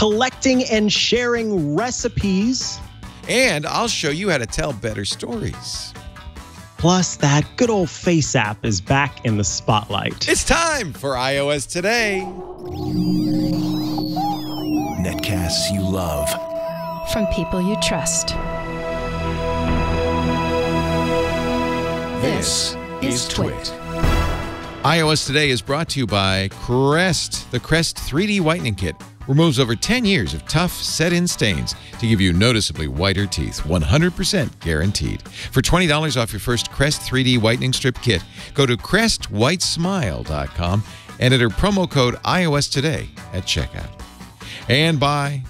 collecting and sharing recipes. And I'll show you how to tell better stories. Plus, that good old FaceApp is back in the spotlight. It's time for iOS Today. Netcasts you love. From people you trust. This is Twit. iOS Today is brought to you by Crest. The Crest 3D Whitening Kit removes over 10 years of tough, set-in stains to give you noticeably whiter teeth, 100% guaranteed. For $20 off your first Crest 3D Whitening Strip Kit, go to crestwhitesmile.com and enter promo code iOS Today at checkout. And by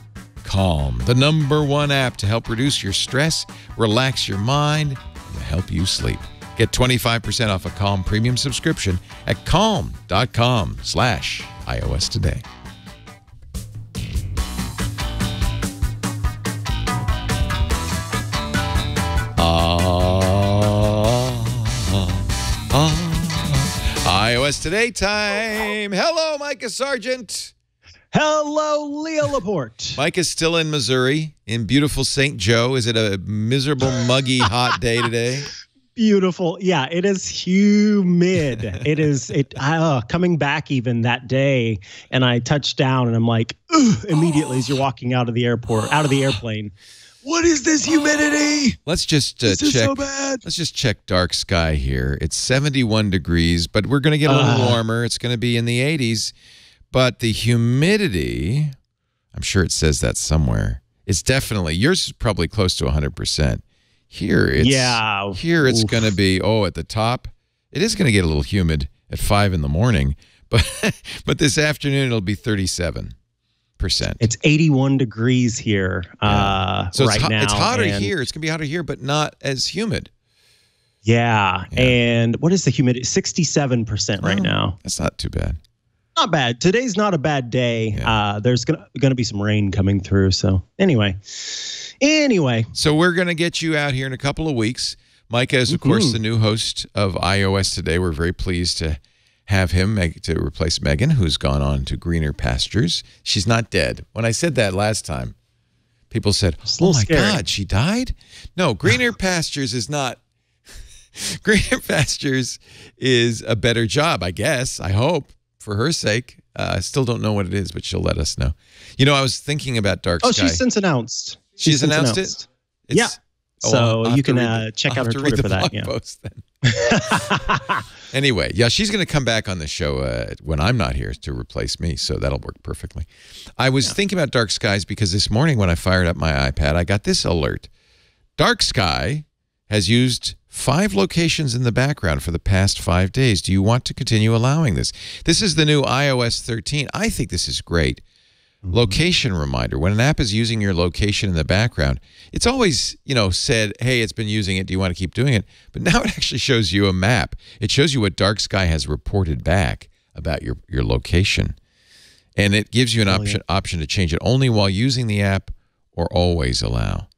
Calm, the #1 app to help reduce your stress, relax your mind, and help you sleep. Get 25% off a Calm premium subscription at calm.com/iOS Today. iOS Today time. Hello, Mikah Sargent. Hello, Leo Laporte. Mike is still in Missouri, in beautiful St. Joe. Is it a miserable, muggy, hot day today? Beautiful. Yeah, it is humid. It is coming back even that day, and I touched down, and I'm like, ugh, immediately as you're walking out of the airport, out of the airplane. What is this humidity? Let's just This is check. so bad. Let's just check dark sky here. It's 71 degrees, but we're going to get a little warmer. It's going to be in the 80s, but the humidity, I'm sure it says that somewhere. It's definitely, yours is probably close to 100%. Here it's going to be, at the top, it is going to get a little humid at 5 in the morning, but this afternoon it'll be 37%. It's 81 degrees here So right now. It's hotter here. It's going to be hotter here, but not as humid. Yeah. And what is the humidity? 67% right now. That's not too bad. Not bad. Today's not a bad day. Yeah. There's gonna be some rain coming through. So anyway. So we're going to get you out here in a couple of weeks. Micah is, of course, the new host of iOS Today. We're very pleased to have him to replace Megan, who's gone on to greener pastures. She's not dead. When I said that last time, people said, oh, my God, she died? No, greener pastures is not. Greener pastures is a better job, I guess. I hope, for her sake. I still don't know what it is, but she'll let us know. You know, I was thinking about Dark Sky. Oh, she's since announced. She's announced it? Yeah. So you can check out her Twitter for that. Yeah. Post then. Anyway, yeah, she's going to come back on the show when I'm not here to replace me, so that'll work perfectly. I was thinking about dark skies because this morning when I fired up my iPad, I got this alert. Dark sky has used 5 locations in the background for the past 5 days. Do you want to continue allowing this? This is the new iOS 13. I think this is great. Location reminder. When an app is using your location in the background, it's always, said, hey, it's been using it. Do you want to keep doing it? But now it actually shows you a map. It shows you what Dark Sky has reported back about your location. And it gives you an option to change it only while using the app or always allow.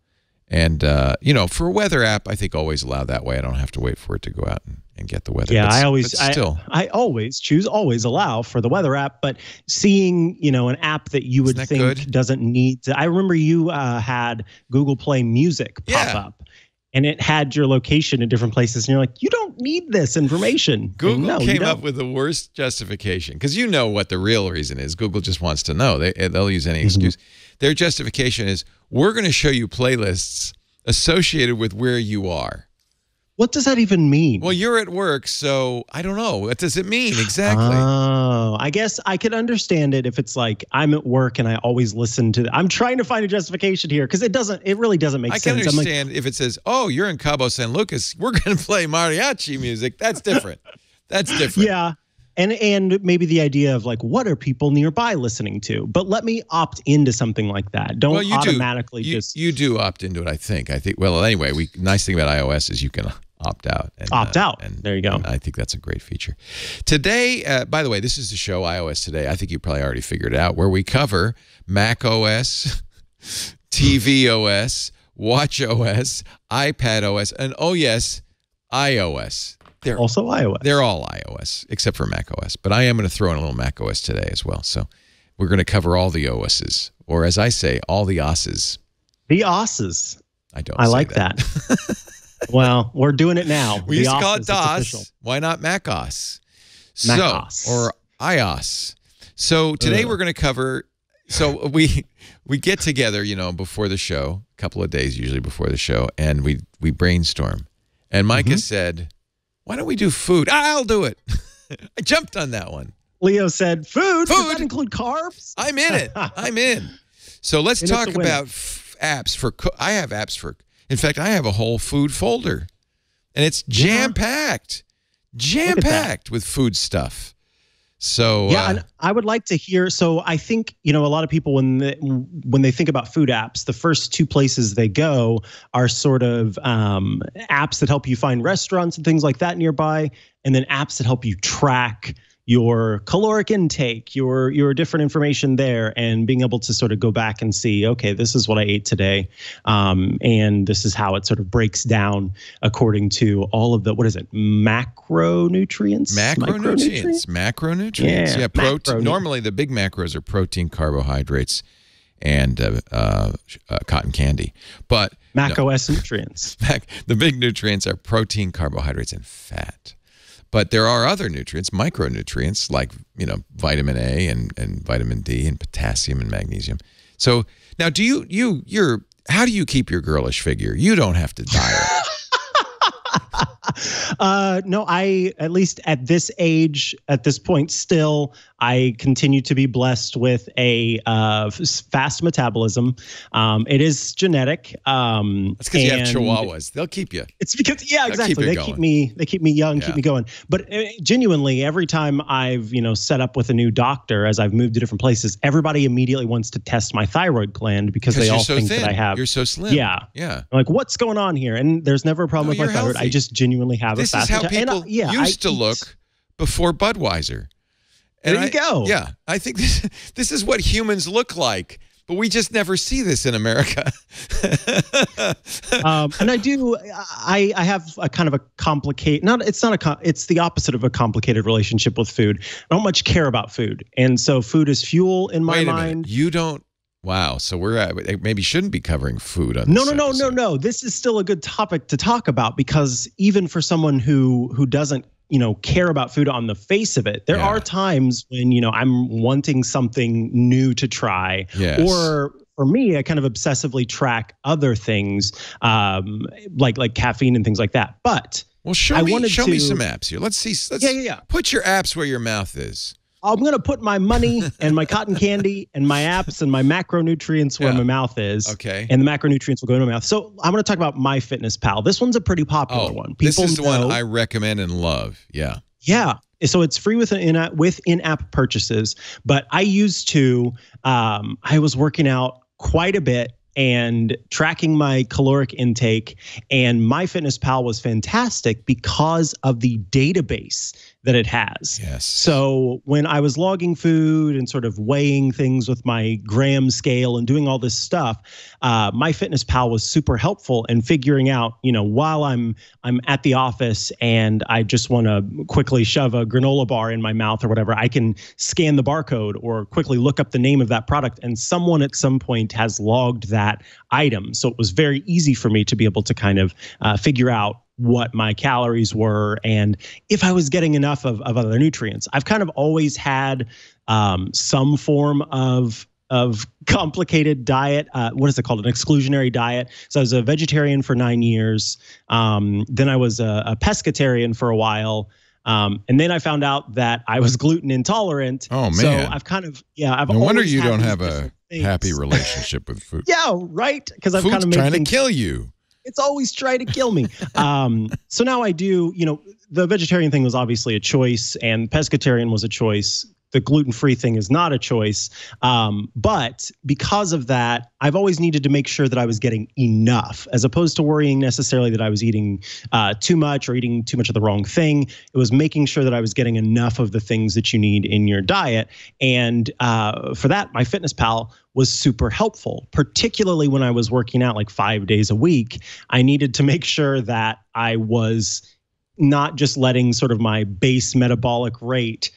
And, for a weather app, I think always allow that way. I don't have to wait for it to go out and get the weather. Yeah, I always choose always allow for the weather app, but seeing, an app that you would think doesn't need to, I remember you had Google Play Music pop up and it had your location in different places and you're like, you don't need this information. Google came up with the worst justification because you know what the real reason is. Google just wants to know. They'll use any excuse. Their justification is we're going to show you playlists associated with where you are. What does that even mean? Well, you're at work, so I don't know. What does it mean exactly? Oh, I guess I could understand it if it's like I'm at work and I always listen to. I'm trying to find a justification here because it really doesn't make sense. I can understand if it says, "Oh, you're in Cabo San Lucas. We're going to play mariachi music." That's different. That's different. Yeah. And maybe the idea of like, what are people nearby listening to? But let me opt into something like that. Don't automatically just. You do opt into it, I think. Well, anyway, nice thing about iOS is you can opt out. And there you go. I think that's a great feature. Today, by the way, this is the show iOS Today. I think you probably already figured it out, where we cover macOS, tvOS, watchOS, iPadOS, and oh yes, iOS. They're also iOS. They're all iOS, except for macOS. But I am going to throw in a little macOS today as well. So We're going to cover all the OSs, or as I say, all the OSs. The OSs. I like that. Well, we're doing it now. We used to call it DOS. Why not macOS? macOS. Or iOS. So today we're going to cover. So we get together, before the show, a couple of days usually before the show, and we brainstorm. And Mikah said, "Why don't we do food?" I'll do it. I jumped on that one. Leo said, "Food. Does that include carbs?" I'm in it. I'm in. So let's talk about apps for. I have apps for. In fact, I have a whole food folder, and it's jam-packed with food stuff. So and I would like to hear. So I think a lot of people when they think about food apps, the first two places they go are sort of apps that help you find restaurants and things like that nearby, and then apps that help you track your caloric intake, your different information there, and being able to sort of go back and see, okay, this is what I ate today, and this is how it sort of breaks down according to all of the, what is it, macronutrients? Macronutrients. Yeah, protein. Normally, the big macros are protein, carbohydrates, and cotton candy. But macOS nutrients. The big nutrients are protein, carbohydrates, and fat. But there are other nutrients, micronutrients, like vitamin A and vitamin D and potassium and magnesium. So now, how do you keep your girlish figure? You don't have to diet. No, I, at least at this age, at this point, still, I continue to be blessed with a fast metabolism. It is genetic. That's because you have Chihuahuas. They'll keep you. It's because, exactly. They keep me young, keep me going. But genuinely, every time I've set up with a new doctor, as I've moved to different places, everybody immediately wants to test my thyroid gland because they all think that I have. You're so slim. Yeah. I'm like, what's going on here? And there's never a problem with my thyroid. I just genuinely have a fast metabolism. This is how people used to look before Budweiser. And there you go. Yeah, I think this is what humans look like, but we just never see this in America. And I have a kind of a complicated, it's the opposite of a complicated relationship with food. I don't much care about food. And so food is fuel in my mind. Minute. You don't. Wow. So maybe shouldn't be covering food on this episode. No. This is still a good topic to talk about, because even for someone who doesn't care about food on the face of it, there are times when I'm wanting something new to try. Yes. Or for me, I kind of obsessively track other things, like caffeine and things like that. But show me some apps here. Let's see. Put your apps where your mouth is. I'm going to put my money and my cotton candy and my apps and my macronutrients where my mouth is. Okay. And the macronutrients will go in my mouth. So I'm going to talk about MyFitnessPal. This one's a pretty popular one. This is the one I recommend and love. Yeah. Yeah. So it's free with in-app purchases. But I used to, I was working out quite a bit and tracking my caloric intake, and MyFitnessPal was fantastic because of the database that it has. Yes. So when I was logging food and sort of weighing things with my gram scale and doing all this stuff, MyFitnessPal was super helpful in figuring out, while I'm at the office and I just want to quickly shove a granola bar in my mouth or whatever, I can scan the barcode or quickly look up the name of that product, and someone at some point has logged that item. So it was very easy for me to be able to kind of figure out what my calories were and if I was getting enough of other nutrients. I've kind of always had some form of complicated diet. What is it called? An exclusionary diet. So I was a vegetarian for 9 years. Then I was a pescatarian for a while. And then I found out that I was gluten intolerant. Oh, man. So I've kind of, no wonder you don't have a happy relationship with food. Yeah, right. Because I've kind of made trying to kill you. It's always trying to kill me. So now I do, the vegetarian thing was obviously a choice, and pescatarian was a choice. The gluten-free thing is not a choice. But because of that, I've always needed to make sure that I was getting enough, as opposed to worrying necessarily that I was eating too much or eating too much of the wrong thing. It was making sure that I was getting enough of the things that you need in your diet. And for that, MyFitnessPal was super helpful, particularly when I was working out like 5 days a week. I needed to make sure that I was not just letting sort of my base metabolic rate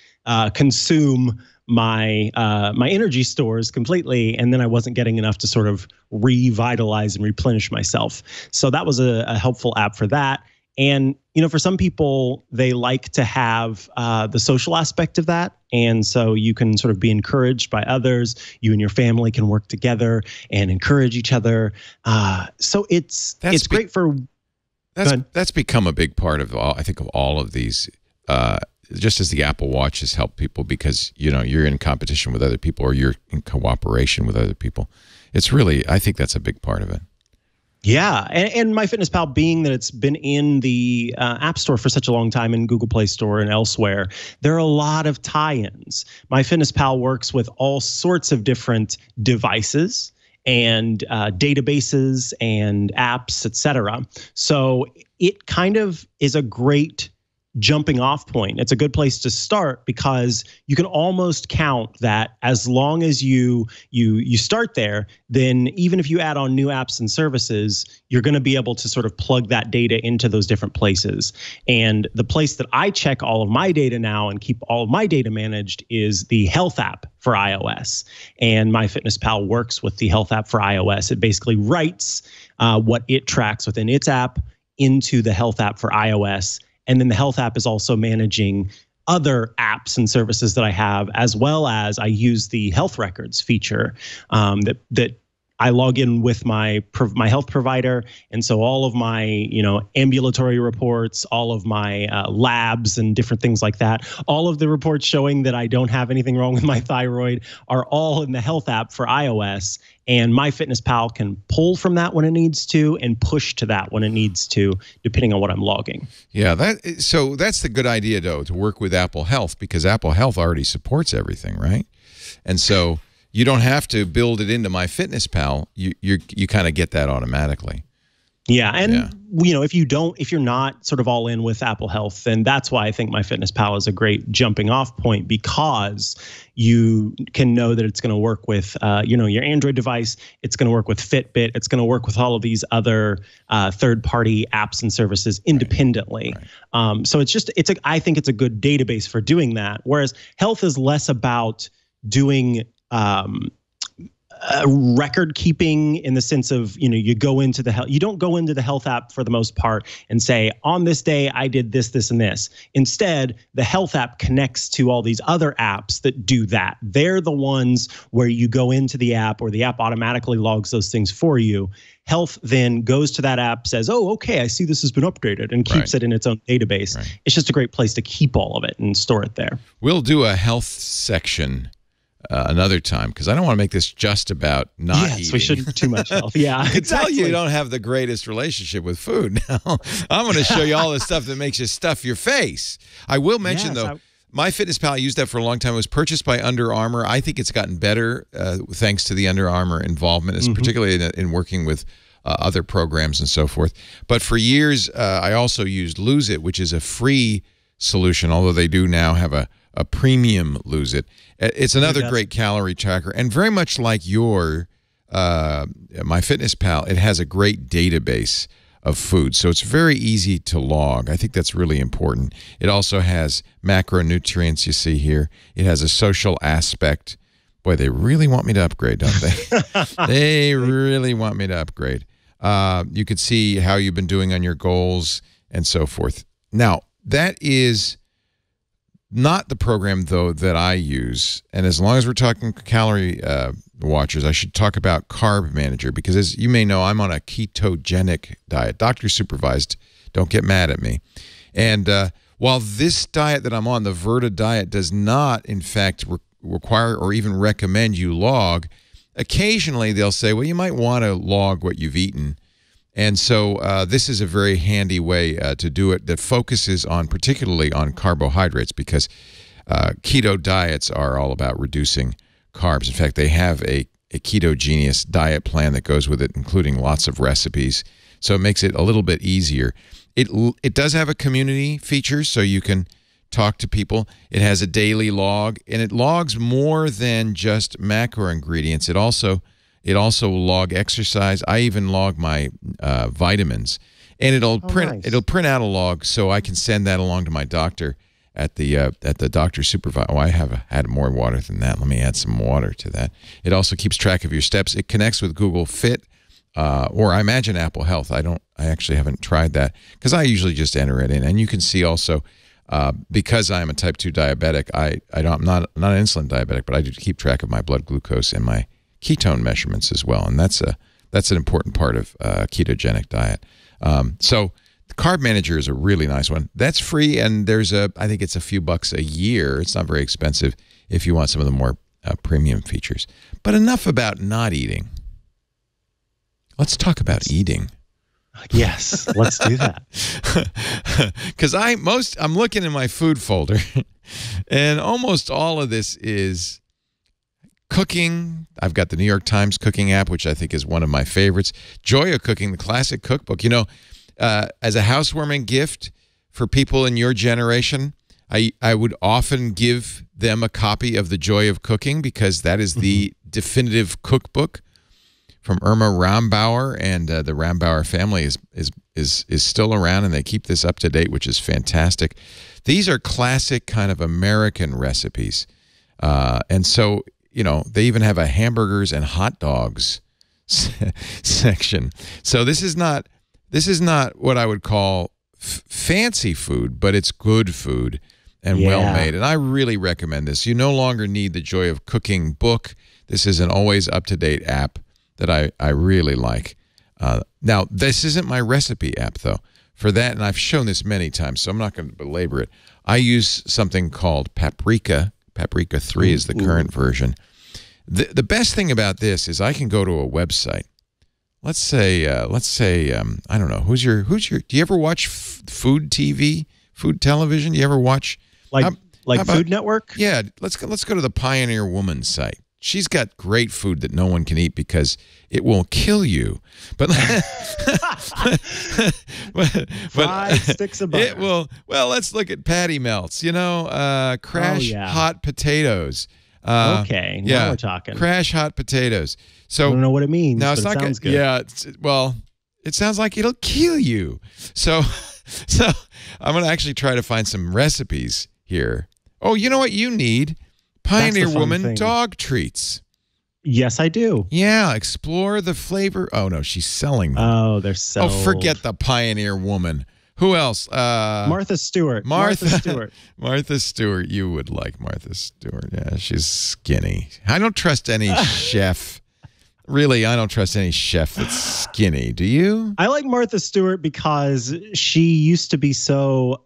consume my my energy stores completely, and then I wasn't getting enough to sort of revitalize and replenish myself. So that was a helpful app for that. And, you know, for some people, they like to have the social aspect of that. And so you can sort of be encouraged by others. You and your family can work together and encourage each other. So it's great for... That's become a big part of all, I think, of all of these, just as the Apple Watch has helped people because, you know, you're in competition with other people or you're in cooperation with other people. It's really, I think that's a big part of it. Yeah, and MyFitnessPal, being that it's been in the App Store for such a long time, in Google Play Store and elsewhere, there are a lot of tie-ins. MyFitnessPal works with all sorts of different devices and databases and apps, etc. So it kind of is a great jumping off point. It's a good place to start because you can almost count that as long as you start there, then even if you add on new apps and services, you're going to be able to sort of plug that data into those different places. And the place that I check all of my data now and keep all of my data managed is the Health app for iOS. And MyFitnessPal works with the Health app for iOS. It basically writes what it tracks within its app into the Health app for iOS. And then the Health app is also managing other apps and services that I have, as well as I use the health records feature that I log in with my health provider. And so all of my, you know, ambulatory reports, all of my labs and different things like that, all of the reports showing that I don't have anything wrong with my thyroid are all in the Health app for iOS. And MyFitnessPal can pull from that when it needs to and push to that when it needs to, depending on what I'm logging. Yeah, so that's the good idea, though, to work with Apple Health, because Apple Health already supports everything, right? And so you don't have to build it into MyFitnessPal. You kind of get that automatically. Yeah, and you know, if you're not sort of all in with Apple Health, then that's why I think MyFitnessPal is a great jumping off point, because you can know that it's going to work with you know, your Android device. It's going to work with Fitbit. It's going to work with all of these other third-party apps and services independently. Right. So I think it's a good database for doing that. Whereas Health is less about doing record keeping in the sense of, you know, you don't go into the Health app for the most part and say, on this day I did this, this, and this. Instead, the Health app connects to all these other apps that do that. They're the ones where you go into the app, or the app automatically logs those things for you. Health then goes to that app, says, oh, okay, I see this has been updated, and keeps it in its own database. Right. It's just a great place to keep all of it and store it there. We'll do a health section another time, because I don't want to make this just about not eating. We shouldn't too much health. Yeah, I can tell you don't have the greatest relationship with food. Now, I'm going to show you all the stuff that makes you stuff your face. I will mention, though, MyFitnessPal, I used that for a long time. It was purchased by Under Armour. I think it's gotten better thanks to the Under Armour involvement, particularly in working with other programs and so forth. But for years, I also used Lose It, which is a free solution, although they do now have a premium Lose It. It's another great calorie tracker, and very much like your MyFitnessPal, it has a great database of food, so it's very easy to log. I think that's really important. It also has macronutrients, you see here. It has a social aspect. Boy, they really want me to upgrade, don't they? They really want me to upgrade. You could see how you've been doing on your goals and so forth. Now, that is not the program, though, that I use. And as long as we're talking calorie watchers, I should talk about Carb Manager, because as you may know, I'm on a ketogenic diet. Doctor supervised. Don't get mad at me. And while this diet that I'm on, the Verta diet, does not, in fact, require or even recommend you log, occasionally they'll say, well, you might want to log what you've eaten. And so this is a very handy way to do it that focuses on, particularly on carbohydrates, because keto diets are all about reducing carbs. In fact, they have a ketogenius diet plan that goes with it, including lots of recipes. So it makes it a little bit easier. It does have a community feature, so you can talk to people. It has a daily log, and it logs more than just macro ingredients. It also will log exercise. I even log my vitamins, and it'll print out a log, so I can send that along to my doctor at the doctor's supervisor. Oh, I have had more water than that. Let me add some water to that. It also keeps track of your steps. It connects with Google Fit, or I imagine Apple Health. I actually haven't tried that because I usually just enter it in. And you can see also, because I am a type 2 diabetic, I'm not an insulin diabetic, but I do keep track of my blood glucose and my ketone measurements as well. And that's an important part of a ketogenic diet. So the Carb Manager is a really nice one. That's free, and I think it's a few bucks a year. It's not very expensive if you want some of the more premium features. But enough about not eating. Let's talk about eating. Yes, let's do that. Because I'm looking in my food folder, and almost all of this is cooking. I've got the New York Times cooking app, which I think is one of my favorites. Joy of Cooking, the classic cookbook. You know, as a housewarming gift for people in your generation, I would often give them a copy of The Joy of Cooking because that is the definitive cookbook from Irma Rambauer, and the Rambauer family is still around, and they keep this up to date, which is fantastic. These are classic kind of American recipes, and so they even have a hamburgers and hot dogs section. So this is not what I would call fancy food, but it's good food and well made. And I really recommend this. You no longer need the Joy of Cooking book. This is an always up-to-date app that I really like. Now, this isn't my recipe app, though. For that, and I've shown this many times, so I'm not going to belabor it, I use something called Paprika. Paprika 3 is the current version. The best thing about this is I can go to a website. Let's say I don't know, who's your do you ever watch food TV, food television? Do you ever watch like Food Network? Yeah, let's go to the Pioneer Woman site. She's got great food that no one can eat because it will kill you. But fried sticks of butter. It will. Well, let's look at Patty Melts. Crash hot potatoes. Okay, now we're talking. Crash hot potatoes. So I don't know what it means. No, it's but not sounds good. Yeah. It sounds like it'll kill you. So I'm going to actually try to find some recipes here. Oh, you know what you need? Pioneer Woman dog treats. Yes, I do. Yeah, explore the flavor. Oh, no, she's selling them. Oh, they're sold. Oh, forget the Pioneer Woman. Who else? Martha Stewart. Martha Stewart. You would like Martha Stewart. Yeah, she's skinny. I don't trust any chef. Really, I don't trust any chef that's skinny. Do you? I like Martha Stewart because she used to be so...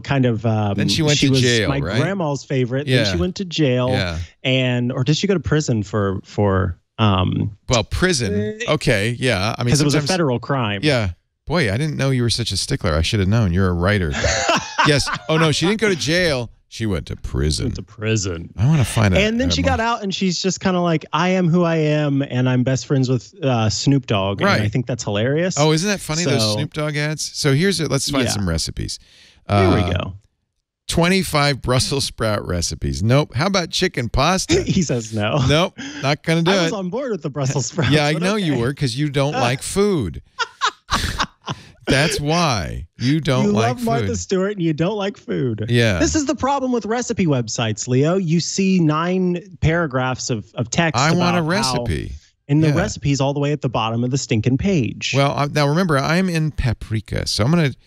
kind of. Then she went to jail, my right? grandma's favorite. Yeah. Then she went to jail, or did she go to prison for? Well, prison. Okay, yeah. I mean, because it was a federal crime. Yeah. Boy, I didn't know you were such a stickler. I should have known. You're a writer. Yes. Oh no, she didn't go to jail. She went to prison. I want to find out. And then she got out, and she's just kind of like, I am who I am, and I'm best friends with Snoop Dogg. Right. And I think that's hilarious. Oh, isn't that funny, those Snoop Dogg ads? So let's find some recipes. Here we go. 25 Brussels sprout recipes. Nope. How about chicken pasta? He says no. Nope. Not going to do it. I was on board with the Brussels sprouts. Yeah, I know you were because you don't like food. That's why you don't like food. You love Martha Stewart and you don't like food. Yeah. This is the problem with recipe websites, Leo. You see 9 paragraphs of text. I want a recipe. And the recipe's all the way at the bottom of the stinking page. Well, now remember, I'm in Paprika, so I'm going to...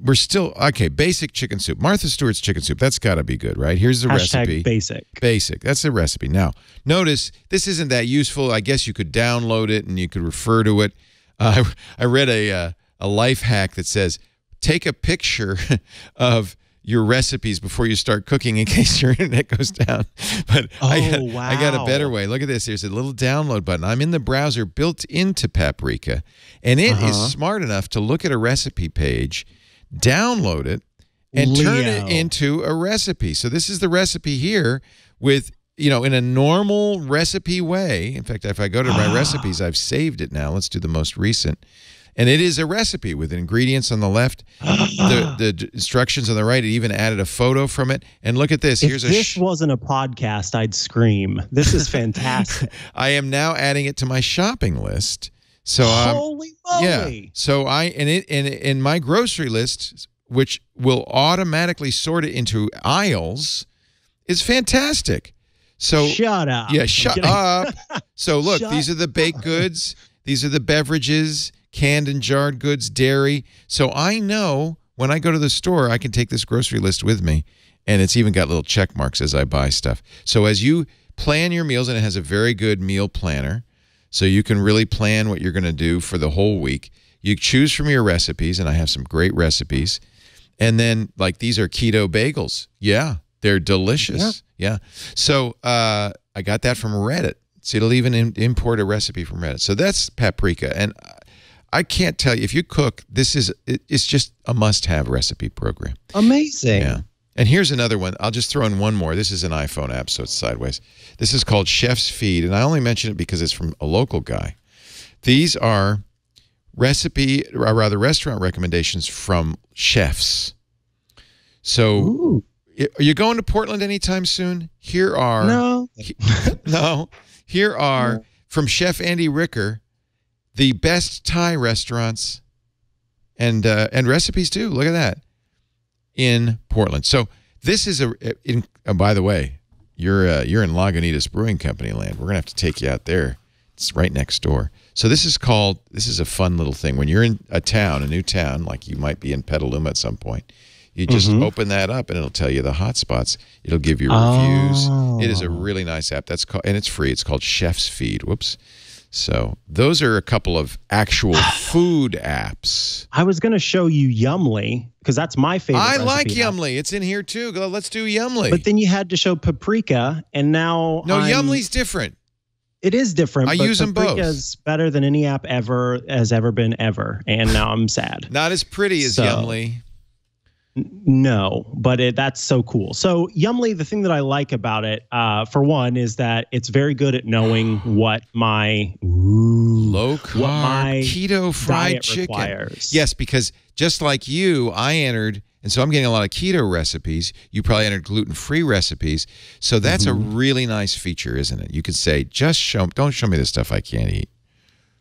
We're still... Okay, basic chicken soup. Martha Stewart's chicken soup. That's got to be good, right? Here's the recipe. Basic. Basic. That's the recipe. Now, notice, this isn't that useful. I guess you could download it and you could refer to it. I read a life hack that says, take a picture of your recipes before you start cooking in case your internet goes down. But I got a better way. Look at this. There's a little download button. I'm in the browser built into Paprika, and it is smart enough to look at a recipe page, download it, and turn it into a recipe. So this is the recipe here with, in a normal recipe way. In fact, if I go to my recipes, I've saved it now. Let's do the most recent. And it is a recipe with ingredients on the left, the instructions on the right. It even added a photo from it. And look at this. If this wasn't a podcast, I'd scream. This is fantastic. I am now adding it to my shopping list. So holy moly! Yeah. So in my grocery list, which will automatically sort it into aisles, is fantastic. So shut up. Yeah, shut up. So look, these are the baked goods. These are the beverages, canned and jarred goods, dairy. So I know when I go to the store, I can take this grocery list with me, and it's even got little check marks as I buy stuff. So as you plan your meals, and it has a very good meal planner, so you can really plan what you're going to do for the whole week. You choose from your recipes, and I have some great recipes. And then, like, these are keto bagels. Yeah, they're delicious. Yeah. So I got that from Reddit. So it'll even import a recipe from Reddit. So that's paprika. And I can't tell you, if you cook, it's just a must-have recipe program. Amazing. Yeah. And here's another one. I'll just throw in one more. This is an iPhone app, so it's sideways. This is called Chef's Feed, and I only mention it because it's from a local guy. These are restaurant recommendations from chefs. So, are you going to Portland anytime soon? Here are from Chef Andy Ricker, the best Thai restaurants and recipes too. Look at that. In Portland. So this is by the way, you're in Lagunitas Brewing Company land. We're gonna have to take you out there. It's right next door. So this is a fun little thing. When you're in a new town, like you might be in Petaluma at some point, you just open that up and it'll tell you the hot spots. It'll give you reviews. It is a really nice app. And it's free. It's called Chef's Feed. Whoops. So those are a couple of actual food apps. I was going to show you Yumly because that's my favorite. I like Yumly. It's in here too. Let's do Yumly. But then you had to show Paprika, and now Yumly's different. It is different. I use them both. Paprika is better than any app has ever been, and now I'm sad. Not as pretty as Yumly. No, but that's so cool. So Yumly, the thing that I like about it, for one, is that it's very good at knowing what my low-carb keto fried chicken requires. Yes, because just like you, I entered, and so I'm getting a lot of keto recipes. You probably entered gluten-free recipes. So that's a really nice feature, isn't it? You could say, don't show me the stuff I can't eat.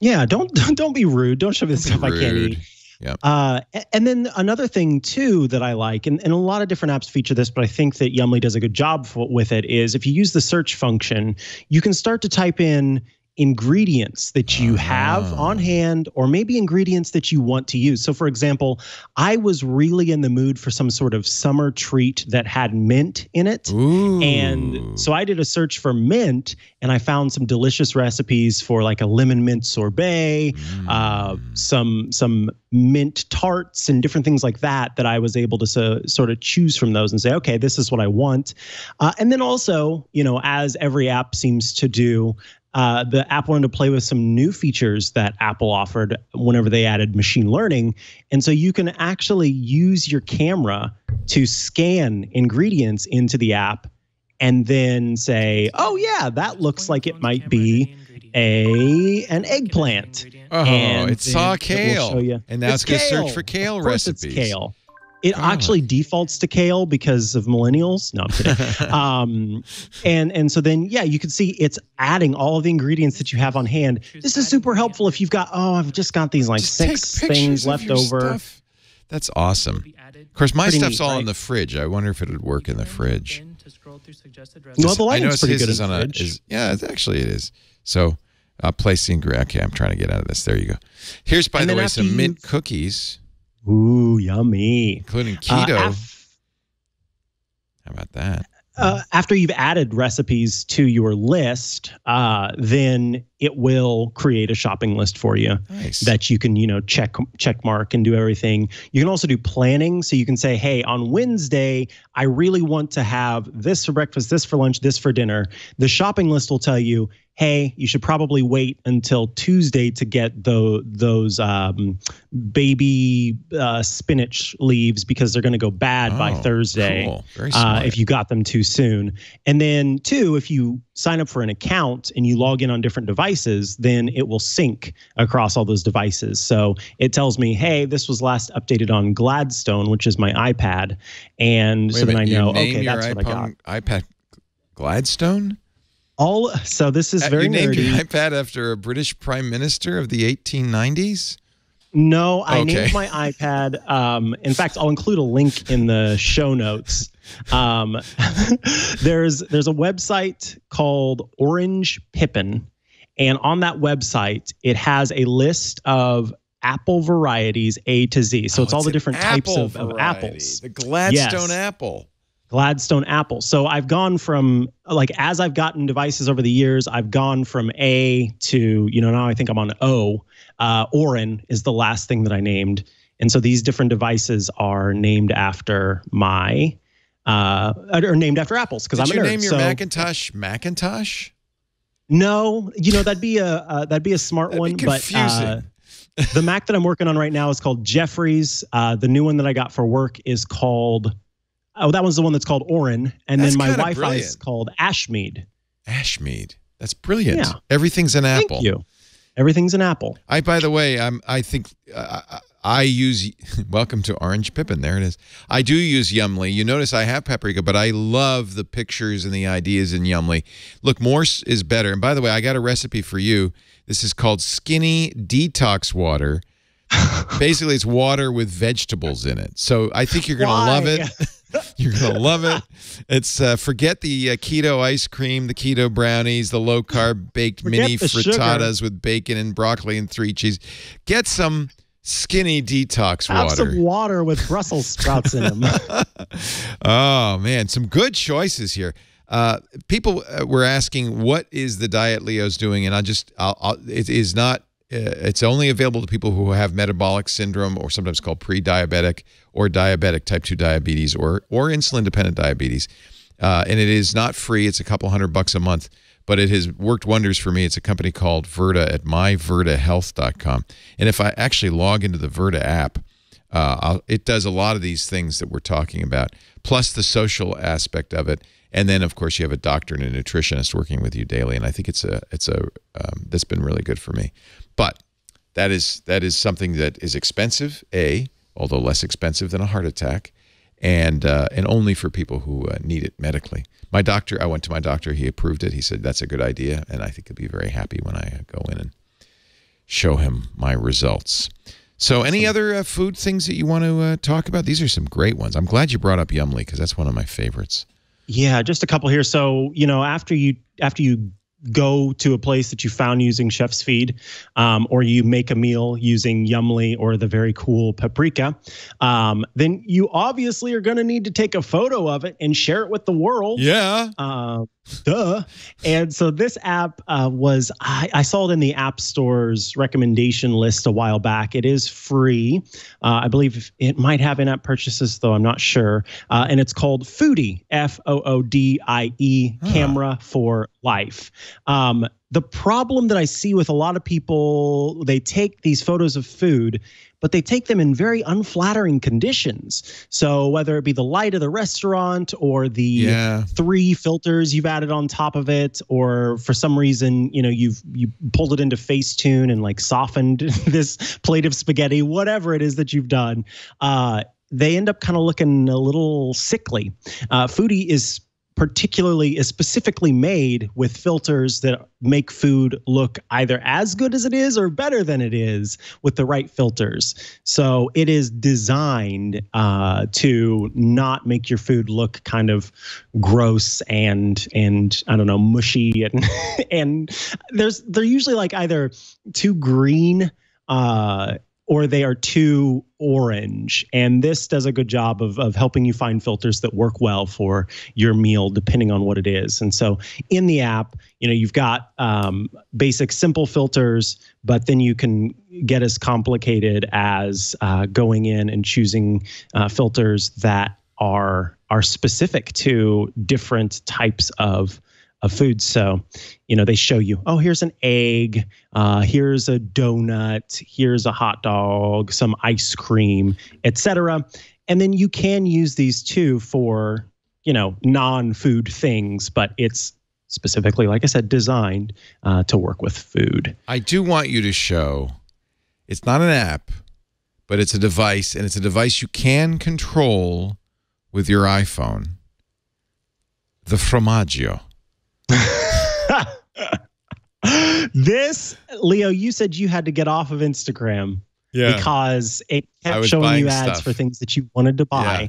Yeah, don't be rude. Don't show me the stuff I can't eat. Yeah. And then another thing too that I like, and a lot of different apps feature this, but I think that Yumly does a good job with it, is if you use the search function, you can start to type in ingredients that you have on hand, or maybe ingredients that you want to use. So for example, I was really in the mood for some sort of summer treat that had mint in it. Ooh. And so I did a search for mint, and I found some delicious recipes for like a lemon mint sorbet, some mint tarts and different things like that I was able to sort of choose from those and say, okay, this is what I want. And then also, as every app seems to do, the app wanted to play with some new features that Apple offered whenever they added machine learning. And so you can actually use your camera to scan ingredients into the app and then say, oh, yeah, that looks like it might be an eggplant. Oh, it saw kale. And now it's going to search for kale recipes. It's kale. It actually defaults to kale because of millennials. No, I'm kidding. And so then, yeah, you can see it's adding all of the ingredients that you have on hand. This is super helpful if you've got, I've just got these like 6 things left over. Stuff. That's awesome. Of course, my stuff's all in the fridge. I wonder if it would work in the fridge. Well, the lighting's pretty good in the fridge. Yeah, actually it is. So place the ingredient. Okay, I'm trying to get out of this. There you go. Here's, by the way, some mint cookies. Ooh, yummy. Including keto. How about that? After you've added recipes to your list, then it will create a shopping list for you that you can, check mark and do everything. You can also do planning. So you can say, hey, on Wednesday, I really want to have this for breakfast, this for lunch, this for dinner. The shopping list will tell you, hey, you should probably wait until Tuesday to get those baby spinach leaves because they're going to go bad by Thursday. Cool. Very smart. If you got them too soon. And then 2, if you sign up for an account and you log in on different devices, then it will sync across all those devices. So it tells me, hey, this was last updated on Gladstone, which is my iPad. And so then I know, okay, that's what I got. iPad Gladstone? So this is very nerdy. You named nerdy. your iPad after a British prime minister of the 1890s? No, I named my iPad. In fact, I'll include a link in the show notes. There's a website called Orange Pippin, and on that website, it has a list of apple varieties A to Z. So it's all the different types of apples. The Gladstone apple. Gladstone apple. So I've gone from, like, as I've gotten devices over the years, I've gone from A to, now I think I'm on O. Oren is the last thing that I named. And so these different devices are named after named after apples, because I'm a nerd. Did you name your Macintosh? No, that'd be a smart one. Be confusing. But the Mac that I'm working on right now is called Jeffries. The new one that I got for work is called, that one's the one that's called Oren. And then my Wi-Fi is called Ashmead. Ashmead. That's brilliant. Yeah. Everything's an apple. Thank you. Everything's an apple. By the way, I think I use, welcome to Orange Pippin. There it is. I do use Yummly. You notice I have paprika, but I love the pictures and the ideas in Yummly. Look, more is better. And by the way, I got a recipe for you. This is called Skinny Detox Water. Basically, it's water with vegetables in it. So I think you're going to love it. You're going to love it. It's forget the keto ice cream, the keto brownies, the low-carb baked mini frittatas with bacon and broccoli and 3 cheese. Get some Skinny Detox water. Have some water with Brussels sprouts in them. Oh, man. Some good choices here. People were asking, what is the diet Leo's doing? And it is not. It's only available to people who have metabolic syndrome, or sometimes called pre-diabetic or diabetic type 2 diabetes or insulin-dependent diabetes. And it is not free. It's a couple $100 a month, but it has worked wonders for me. It's a company called Virta at myvirtahealth.com. And if I actually log into the Virta app, it does a lot of these things that we're talking about, plus the social aspect of it. And then, of course, you have a doctor and a nutritionist working with you daily. And I think that's been really good for me. But that is something that is expensive, although less expensive than a heart attack, and only for people who need it medically. I went to my doctor. He approved it. He said, that's a good idea. And I think he'll be very happy when I go in and show him my results. So any other food things that you want to talk about? These are some great ones. I'm glad you brought up Yummly, because that's one of my favorites. Yeah, just a couple here. So, after you go to a place that you found using Chef's Feed, or you make a meal using Yummly or the very cool paprika, then you obviously are going to need to take a photo of it and share it with the world. Yeah. Duh. And so this app I saw it in the App Store's recommendation list a while back. It is free. I believe it might have in-app purchases, though I'm not sure. And it's called Foodie, Foodie, Camera for Life. The problem that I see with a lot of people, they take these photos of food, but they take them in very unflattering conditions. So whether it be the light of the restaurant or the 3 filters you've added on top of it, or for some reason, you pulled it into Facetune and like softened this plate of spaghetti, whatever it is that you've done, they end up kind of looking a little sickly. Foodie is specifically made with filters that make food look either as good as it is or better than it is with the right filters. So it is designed to not make your food look kind of gross and I don't know, mushy and they're usually like either too green or they are too orange. And this does a good job of helping you find filters that work well for your meal, depending on what it is. And so in the app, you've got basic simple filters, but then you can get as complicated as going in and choosing filters that are specific to different types of food. So, they show you, oh, here's an egg, here's a donut, here's a hot dog, some ice cream, etc. And then you can use these too for, non-food things, but it's specifically, like I said, designed to work with food. I do want you to show, it's not an app, but it's a device, and it's a device you can control with your iPhone. The Formaggio. This, Leo, you said you had to get off of Instagram because it kept showing you ads for things that you wanted to buy. Yeah.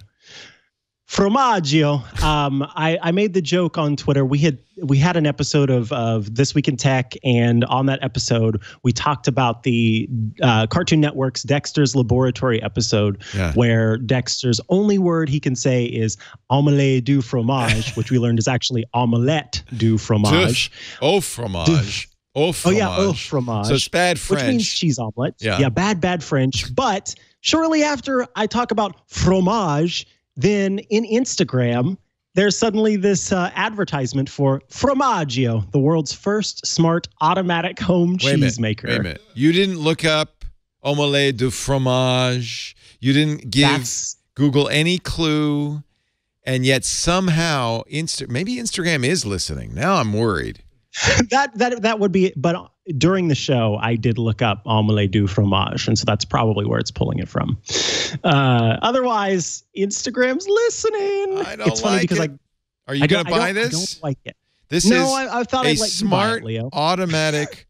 Formaggio. I made the joke on Twitter. We had an episode of This Week in Tech, and on that episode, we talked about the Cartoon Network's Dexter's Laboratory episode, where Dexter's only word he can say is omelette du fromage, which we learned is actually omelette du fromage. Au fromage. Au fromage. Oh, yeah, au fromage. So it's bad French. Which means cheese omelet. Yeah, bad French. But shortly after I talk about fromage, then in Instagram, there's suddenly this advertisement for Formaggio, the world's first smart automatic home cheese maker. Wait a minute. You didn't look up omelette du fromage. You didn't give Google any clue. And yet somehow, maybe Instagram is listening. Now I'm worried. That would be, but during the show, I did look up omelette du fromage, and so that's probably where it's pulling it from. Otherwise, Instagram's listening. I don't like because it. Are you going to buy this? I don't like it. This is I thought I'd let smart you buy it, Leo. Automatic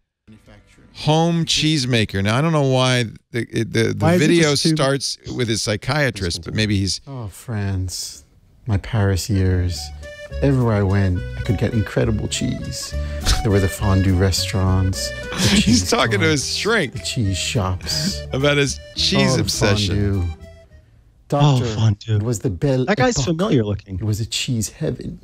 home cheesemaker. Now, I don't know why the video starts with his psychiatrist, but maybe he's... Oh, France, my Paris years. Everywhere I went, I could get incredible cheese. There were the fondue restaurants. He's talking to his shrink. The cheese shops. About his cheese obsession. Fondue. Doctor, fondue. It was the Belle That guy's Epoque. familiar looking. It was a cheese heaven.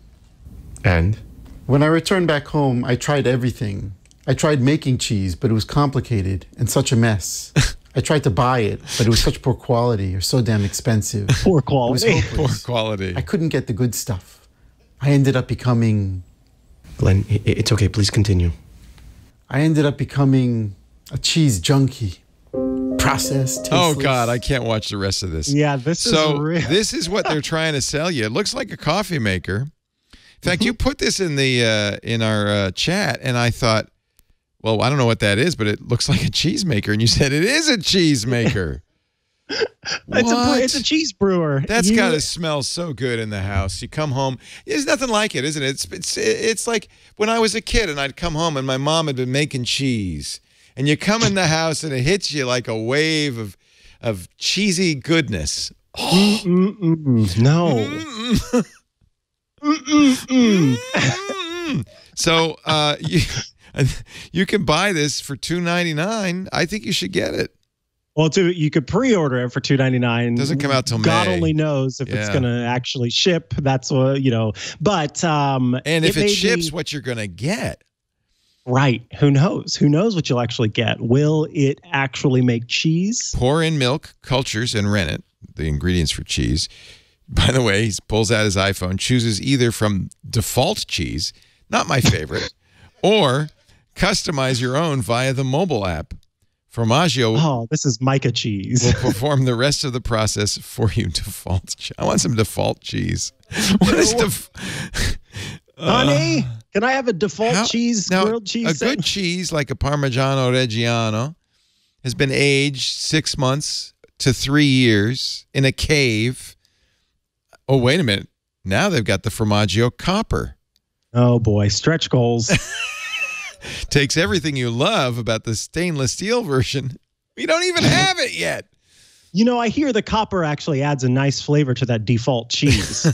And? When I returned back home, I tried everything. I tried making cheese, but it was complicated and such a mess. I tried to buy it, but it was such poor quality or so damn expensive. Poor quality. It was hopeless. Poor quality. I couldn't get the good stuff. I ended up becoming... Glenn, it's okay. Please continue. I ended up becoming a cheese junkie. Processed, tasteless. Oh, God, I can't watch the rest of this. Yeah, this is real. This is what they're trying to sell you. It looks like a coffee maker. In fact, you put this in the in our chat, and I thought, well, I don't know what that is, but it looks like a cheese maker. And you said it is a cheese maker. It's a cheese brewer. That's got to smell so good in the house. You come home, there's nothing like it, isn't it? It's like when I was a kid and I'd come home and my mom had been making cheese, and you come in the house and it hits you like a wave of cheesy goodness. No. So you can buy this for $2.99. I think you should get it. Well, you could pre-order it for $2.99. Doesn't come out till God May. only knows if it's going to actually ship. That's what But and if it ships, what you're going to get? Right? Who knows? Who knows what you'll actually get? Will it actually make cheese? Pour in milk, cultures, and rennet. The ingredients for cheese. By the way, he pulls out his iPhone, chooses either from default cheese, not my favorite, or customize your own via the mobile app. Formaggio. Oh, this is Mikah cheese. Will perform the rest of the process for you. Default. I want some default cheese. What is honey? Can I have a default cheese, grilled cheese? A good cheese like a Parmigiano Reggiano has been aged 6 months to 3 years in a cave. Oh, wait a minute. Now they've got the Formaggio Copper. Oh boy, stretch goals. Takes everything you love about the stainless steel version. We don't even have it yet. I hear the copper actually adds a nice flavor to that default cheese.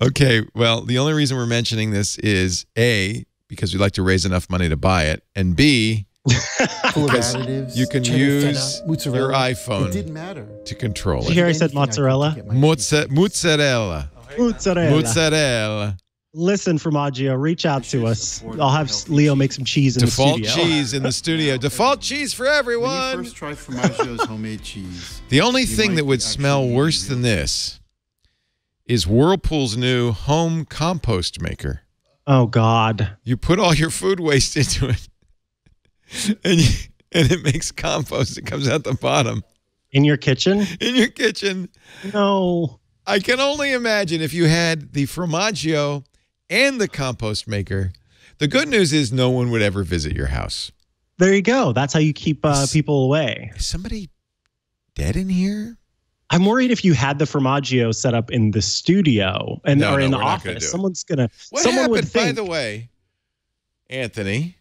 Okay, well, the only reason we're mentioning this is A, because we'd like to raise enough money to buy it, and B, because you can use your iPhone to control it. Did you hear I said mozzarella? Mozzarella. Mozzarella. Listen, Formaggio, reach out to us. I'll have Leo make some cheese in the studio. Default cheese in the studio. Default cheese for everyone. When you first try Formaggio's homemade cheese. The only thing that would smell worse than this is Whirlpool's new home compost maker. Oh, God. You put all your food waste into it, and it makes compost. It comes out the bottom. In your kitchen? In your kitchen. No. I can only imagine if you had the Formaggio and the compost maker. The good news is no one would ever visit your house. There you go. That's how you keep people away. Is somebody dead in here? I'm worried if you had the Formaggio set up in the studio or in the office, someone's going to... What happened, by the way, Anthony?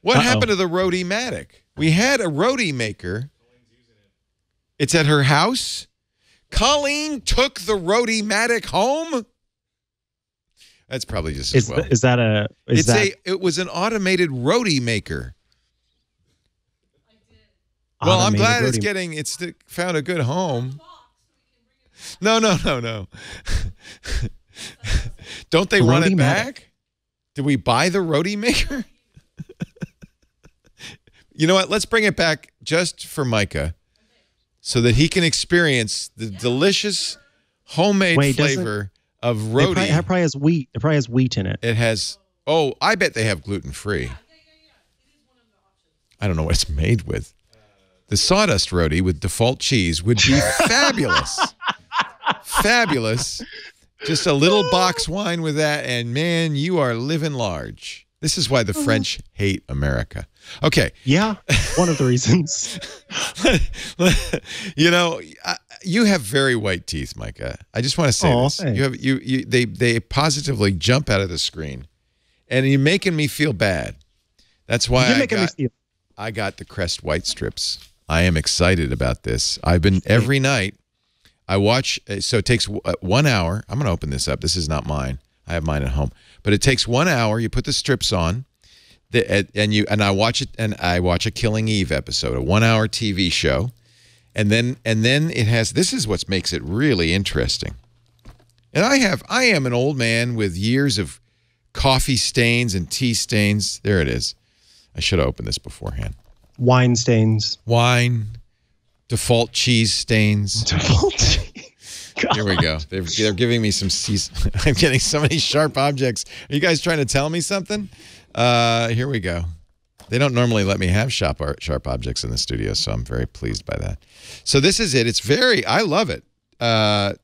What happened to the Roadie-matic? We had a roti maker. It's at her house. Colleen took the Roti-matic home. That's probably just as well. It was an automated roti maker. Well, I'm glad it's found a good home. No. Don't they want it back? Did we buy the roti maker? You know what? Let's bring it back just for Mikah so that he can experience the delicious homemade flavor of roti. It probably has wheat. It probably has wheat in it. It has. Oh, I bet they have gluten-free. I don't know what it's made with. The sawdust roti with default cheese would be fabulous. Fabulous. Just a little box wine with that, and man, you are living large. This is why the French hate America. Okay. Yeah, one of the reasons. You know, you have very white teeth, Mikah. I just want to say this. Thanks. They positively jump out of the screen, and you're making me feel bad. That's why I got the Crest White strips. I am excited about this. I've been every night. I watch. So it takes 1 hour. I'm going to open this up. This is not mine. I have mine at home. But it takes 1 hour. You put the strips on, and I watch it. And I watch a Killing Eve episode, a 1 hour TV show, and then it has. This is what makes it really interesting. And I am an old man with years of coffee stains and tea stains. There it is. I should have opened this beforehand. Wine stains. Wine. Default cheese stains. Default cheese. Here we go. They're giving me some. I'm getting so many sharp objects. Are you guys trying to tell me something? Here we go. They don't normally let me have sharp objects in the studio, so I'm very pleased by that. So this is it. I love it.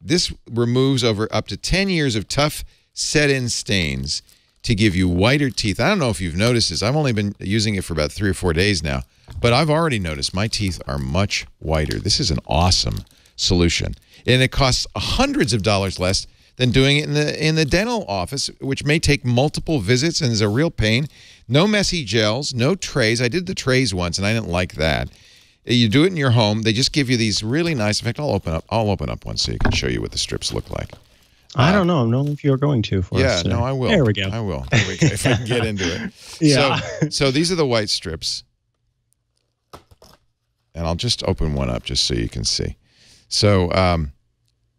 This removes up to 10 years of tough set-in stains to give you whiter teeth. I don't know if you've noticed this. I've only been using it for about 3 or 4 days now, but I've already noticed my teeth are much whiter. This is an awesome solution, and it costs hundreds of dollars less than doing it in the dental office, which may take multiple visits and is a real pain. No messy gels, no trays. I did the trays once, and I didn't like that. You do it in your home. They just give you these really nice. In fact, I'll open up one so you can show you what the strips look like. I don't know. I don't know if you're going to for us today. No, I will. There we go. I will. There we go. If I can get into it. Yeah. So these are the white strips. And I'll just open one up just so you can see. So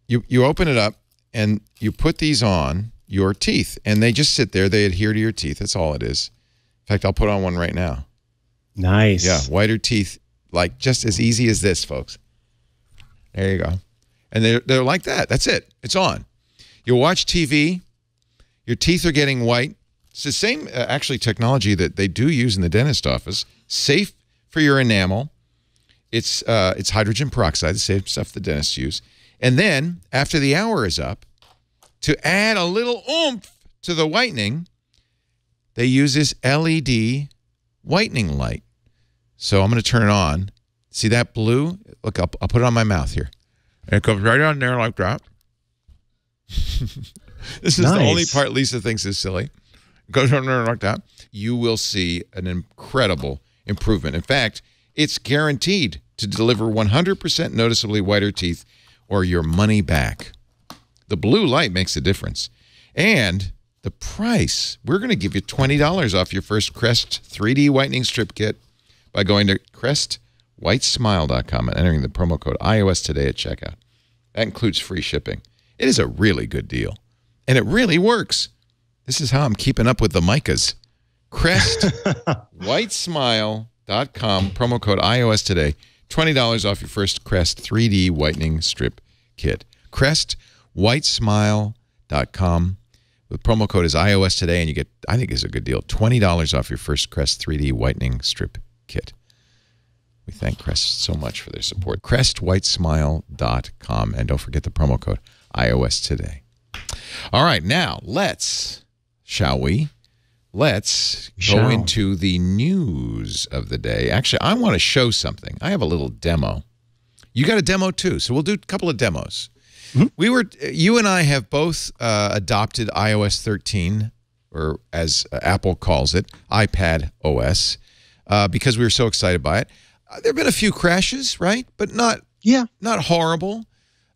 you open it up and you put these on your teeth. And they just sit there. They adhere to your teeth. That's all it is. In fact, I'll put on one right now. Nice. Yeah, whiter teeth, like just as easy as this, folks. There you go. And they're like that. That's it. It's on. You watch TV, your teeth are getting white. It's the same, actually, technology that they do use in the dentist office. Safe for your enamel. It's hydrogen peroxide, the same stuff the dentists use. And then, after the hour is up, to add a little oomph to the whitening, they use this LED whitening light. So I'm going to turn it on. See that blue? Look, I'll put it on my mouth here. And it comes right on there like that. This is the only part Lisa thinks is silly. It goes on there like that. You will see an incredible improvement. In fact, it's guaranteed to deliver 100% noticeably whiter teeth or your money back. The blue light makes a difference. And the price, we're going to give you $20 off your first Crest 3D whitening strip kit by going to CrestWhiteSmile.com and entering the promo code iOS today at checkout. That includes free shipping. It is a really good deal, and it really works. This is how I'm keeping up with the Mikahs. CrestWhiteSmile.com, promo code iOS today. $20 off your first Crest 3D whitening strip kit. CrestWhiteSmile.com. The promo code is iOS today, and you get, I think it's a good deal, $20 off your first Crest 3D whitening strip kit. We thank Crest so much for their support. CrestWhiteSmile.com. And don't forget the promo code iOS today. All right, now shall we? Let's go into the news of the day. Actually, I want to show something. I have a little demo. You got a demo too, so we'll do a couple of demos. Mm-hmm. You and I have both adopted iOS 13, or as Apple calls it, iPad OS. because we were so excited by it. There have been a few crashes, right? But not horrible.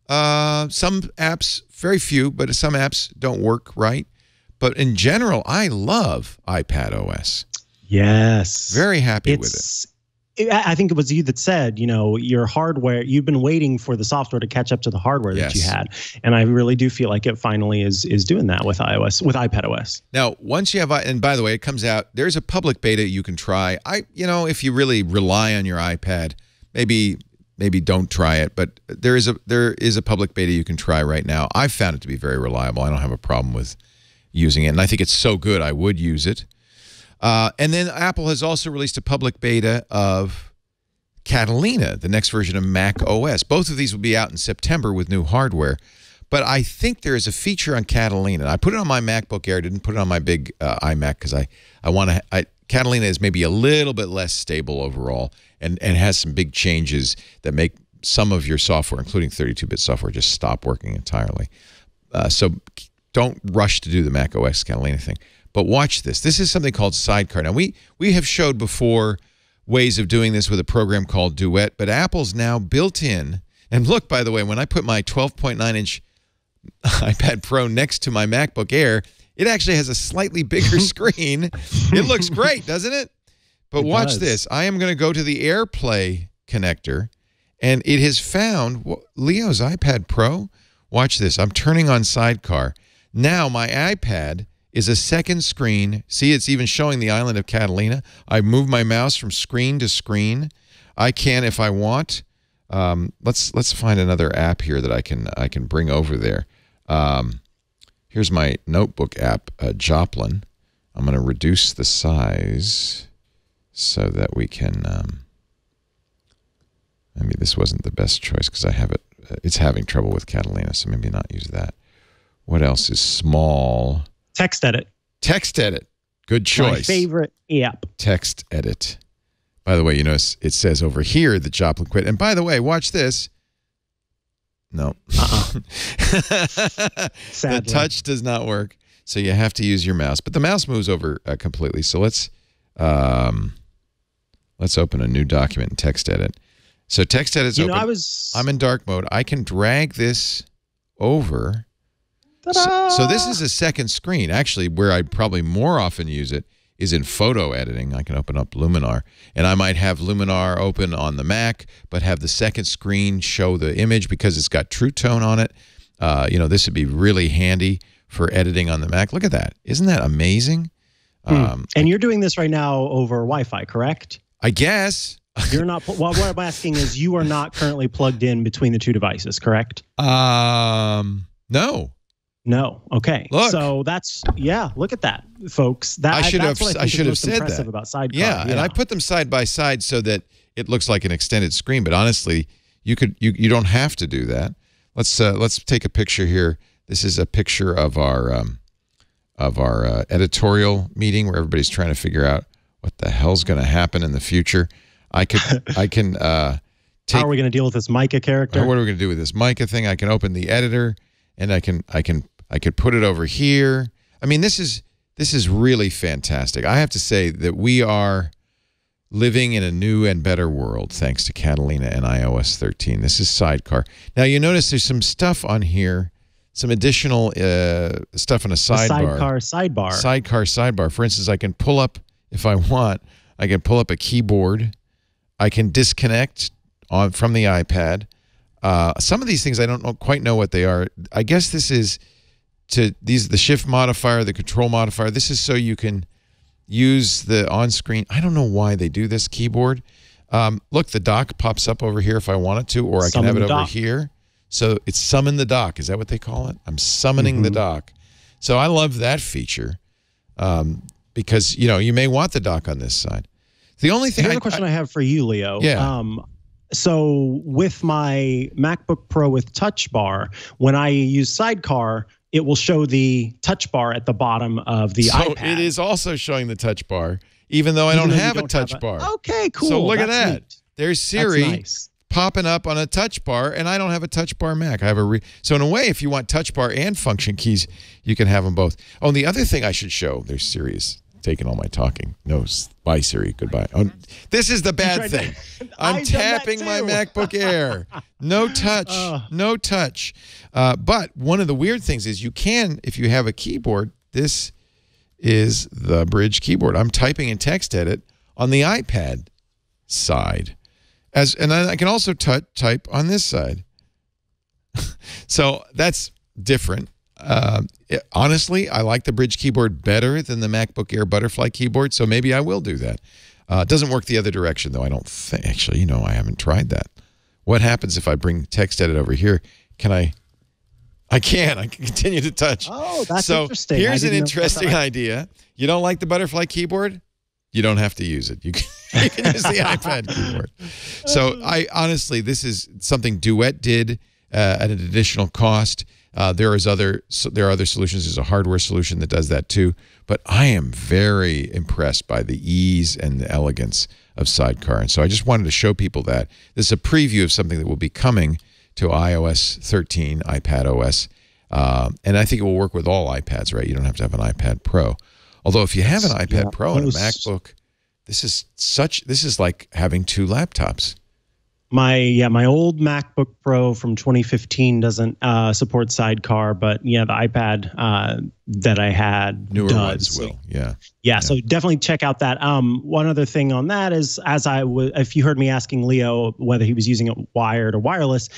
Some apps, very few, but some apps don't work right. But in general, I love iPad OS. Yes. Very happy with it. I think it was you that said, you know, your hardware, you've been waiting for the software to catch up to the hardware that you had. And I really do feel like it finally is doing that with iOS, with iPad OS. Now, once you have, and by the way, it comes out, there's a public beta you can try. You know, if you really rely on your iPad, maybe don't try it, but there is a public beta you can try right now. I've found it to be very reliable. I don't have a problem with using it, and I think it's so good I would use it. And then Apple has also released a public beta of Catalina, the next version of macOS. Both of these will be out in September with new hardware. But I think there is a feature on Catalina. I put it on my MacBook Air. I didn't put it on my big iMac because I want to. Catalina is maybe a little bit less stable overall and has some big changes that make some of your software, including 32-bit software, just stop working entirely. So don't rush to do the macOS Catalina thing. But watch this. This is something called Sidecar. Now, we have showed before ways of doing this with a program called Duet, but Apple's now built in. And look, by the way, when I put my 12.9-inch iPad Pro next to my MacBook Air, it actually has a slightly bigger screen. It looks great, doesn't it? But watch this. I am going to go to the AirPlay connector, and it has found Leo's iPad Pro. Watch this. I'm turning on Sidecar. Now my iPad is a second screen. See, it's even showing the island of Catalina. I move my mouse from screen to screen. I can, if I want. Let's find another app here that I can bring over there. Here's my notebook app, Joplin. I'm going to reduce the size so that we can. Maybe this wasn't the best choice because I have it. It's having trouble with Catalina, so maybe not use that. What else is small? Text edit. Text edit. Good choice. My favorite app. Text edit. By the way, you notice it says over here that Joplin quit. And by the way, watch this. No. The touch does not work, so you have to use your mouse. But the mouse moves over completely. So let's open a new document and text edit. So text edit's open. I'm in dark mode. I can drag this over. So this is a second screen. Actually, where I'd probably more often use it is in photo editing. I can open up Luminar, and I might have Luminar open on the Mac, but have the second screen show the image because it's got True Tone on it. You know, this would be really handy for editing on the Mac. Look at that. Isn't that amazing? And you're doing this right now over Wi-Fi, correct? I guess. You're not. Well, what I'm asking is you are not currently plugged in between the two devices, correct? No. No. Okay. Look. So that's, yeah, look at that, folks. I should have said that. About Sidecar. Yeah, and I put them side by side so that it looks like an extended screen, but honestly, you don't have to do that. Let's take a picture here. This is a picture of our editorial meeting where everybody's trying to figure out what the hell's going to happen in the future. I can how are we going to deal with this Mikah character? What are we going to do with this Mikah thing? I can open the editor and I could put it over here. I mean, this is really fantastic. I have to say that we are living in a new and better world thanks to Catalina and iOS 13. This is Sidecar. Now, you notice there's some stuff on here, some additional stuff on a sidebar. Sidecar sidebar. For instance, I can pull up, if I want, I can pull up a keyboard. I can disconnect from the iPad. Some of these things I don't quite know what they are. I guess this is the shift modifier, the control modifier. This is so you can use the on-screen. I don't know why they do this keyboard. Look, the dock pops up over here if I want it to, or I can have it over here. So it's summon the dock. Is that what they call it? I'm summoning the dock. So I love that feature because, you know, you may want the dock on this side. The only thing. Here's a question I have for you, Leo. Yeah. So with my MacBook Pro with Touch Bar, when I use Sidecar, it will show the Touch Bar at the bottom of the iPad. So it is also showing the Touch Bar, even though I don't have a Touch Bar. Okay, cool. So look at that. Neat. There's Siri popping up on a Touch Bar, and I don't have a Touch Bar Mac. I have so in a way, if you want Touch Bar and function keys, you can have them both. Oh, and the other thing I should show, there's Siri's taking all my talking. No, bye Siri, goodbye. Oh, this is the bad thing. I'm tapping my MacBook Air. No touch, no touch. But one of the weird things is you can, if you have a keyboard, this is the Bridge keyboard. I'm typing in TextEdit on the iPad side. And I can also type on this side. So that's different. Honestly, I like the Bridge keyboard better than the MacBook Air Butterfly keyboard, so maybe I will do that. It doesn't work the other direction, though, I don't think. Actually, you know, I haven't tried that. What happens if I bring TextEdit over here? Can I can continue to touch. Oh, that's so interesting. Here's an interesting idea. You don't like the Butterfly keyboard? You don't have to use it. You can use the iPad keyboard. So honestly, this is something Duet did at an additional cost. There are other solutions. There's a hardware solution that does that too. But I am very impressed by the ease and the elegance of Sidecar. And so I just wanted to show people that. This is a preview of something that will be coming to iOS 13, iPad OS. And I think it will work with all iPads, right? You don't have to have an iPad Pro. Although if you have an iPad Pro and a MacBook, this is like having two laptops. My old MacBook Pro from 2015 doesn't support Sidecar, but the iPad that I had newer does. Ones will. Yeah. So definitely check out that. One other thing on that is, if you heard me asking Leo whether he was using it wired or wireless,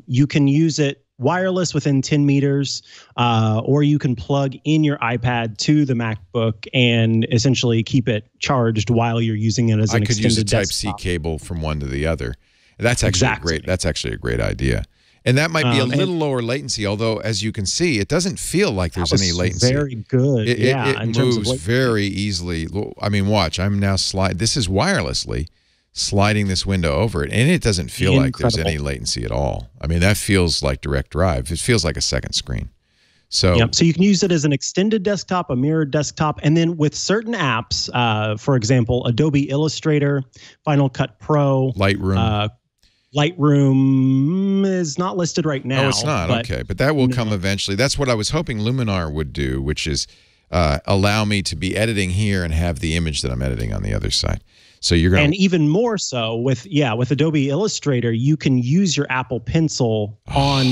you can use it wireless within 10 meters, or you can plug in your iPad to the MacBook and essentially keep it charged while you're using it as an extended desktop. I could use a desktop. Type-C cable from one to the other. That's actually great. That's actually a great idea. And that might be a little lower latency, although, as you can see, it doesn't feel like there's any latency. Very good. It moves very easily. I mean, watch. I'm now This is wirelessly sliding this window over it, and it doesn't feel like there's any latency at all. I mean, that feels like direct drive. It feels like a second screen. So, so you can use it as an extended desktop, a mirrored desktop, and then with certain apps, for example, Adobe Illustrator, Final Cut Pro, Lightroom is not listed right now. Oh, it's not. Okay, but that will come eventually. That's what I was hoping Luminar would do, which is allow me to be editing here and have the image that I'm editing on the other side. So you're going and even more so with Adobe Illustrator, you can use your Apple Pencil on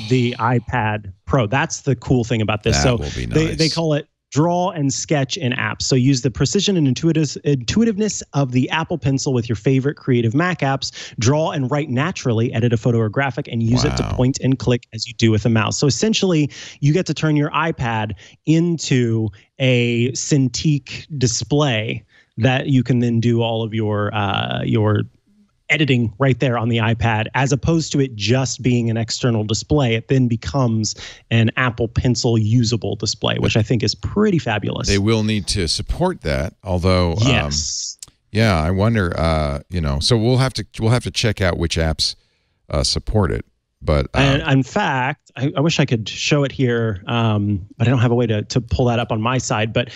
the iPad Pro. That's the cool thing about this. That will be nice. They call it draw and sketch in apps. So use the precision and intuitiveness of the Apple Pencil with your favorite creative Mac apps. Draw and write naturally, edit a photo or graphic, and use it to point and click as you do with a mouse. So essentially, you get to turn your iPad into a Cintiq display that you can then do all of your editing right there on the iPad, as opposed to it just being an external display. It then becomes an Apple Pencil usable display, which I think is pretty fabulous. They will need to support that, although yes. I wonder, so we'll have to check out which apps support it. But and in fact, I wish I could show it here, but I don't have a way to pull that up on my side. But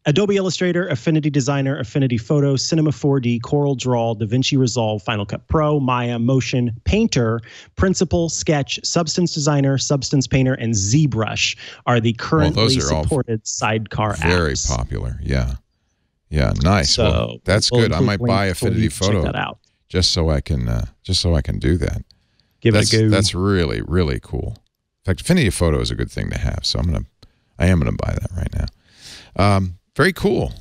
Adobe Illustrator, Affinity Designer, Affinity Photo, Cinema 4D, Corel Draw, DaVinci Resolve, Final Cut Pro, Maya, Motion, Painter, Principle, Sketch, Substance Designer, Substance Painter, and ZBrush are the currently supported Sidecar apps. Very popular, yeah. Nice. So well, that's good. I might buy Affinity Photo check that out. just so I can do that. Give it a go. That's really, really cool. In fact, Affinity Photo is a good thing to have, so I am gonna buy that right now. Very cool.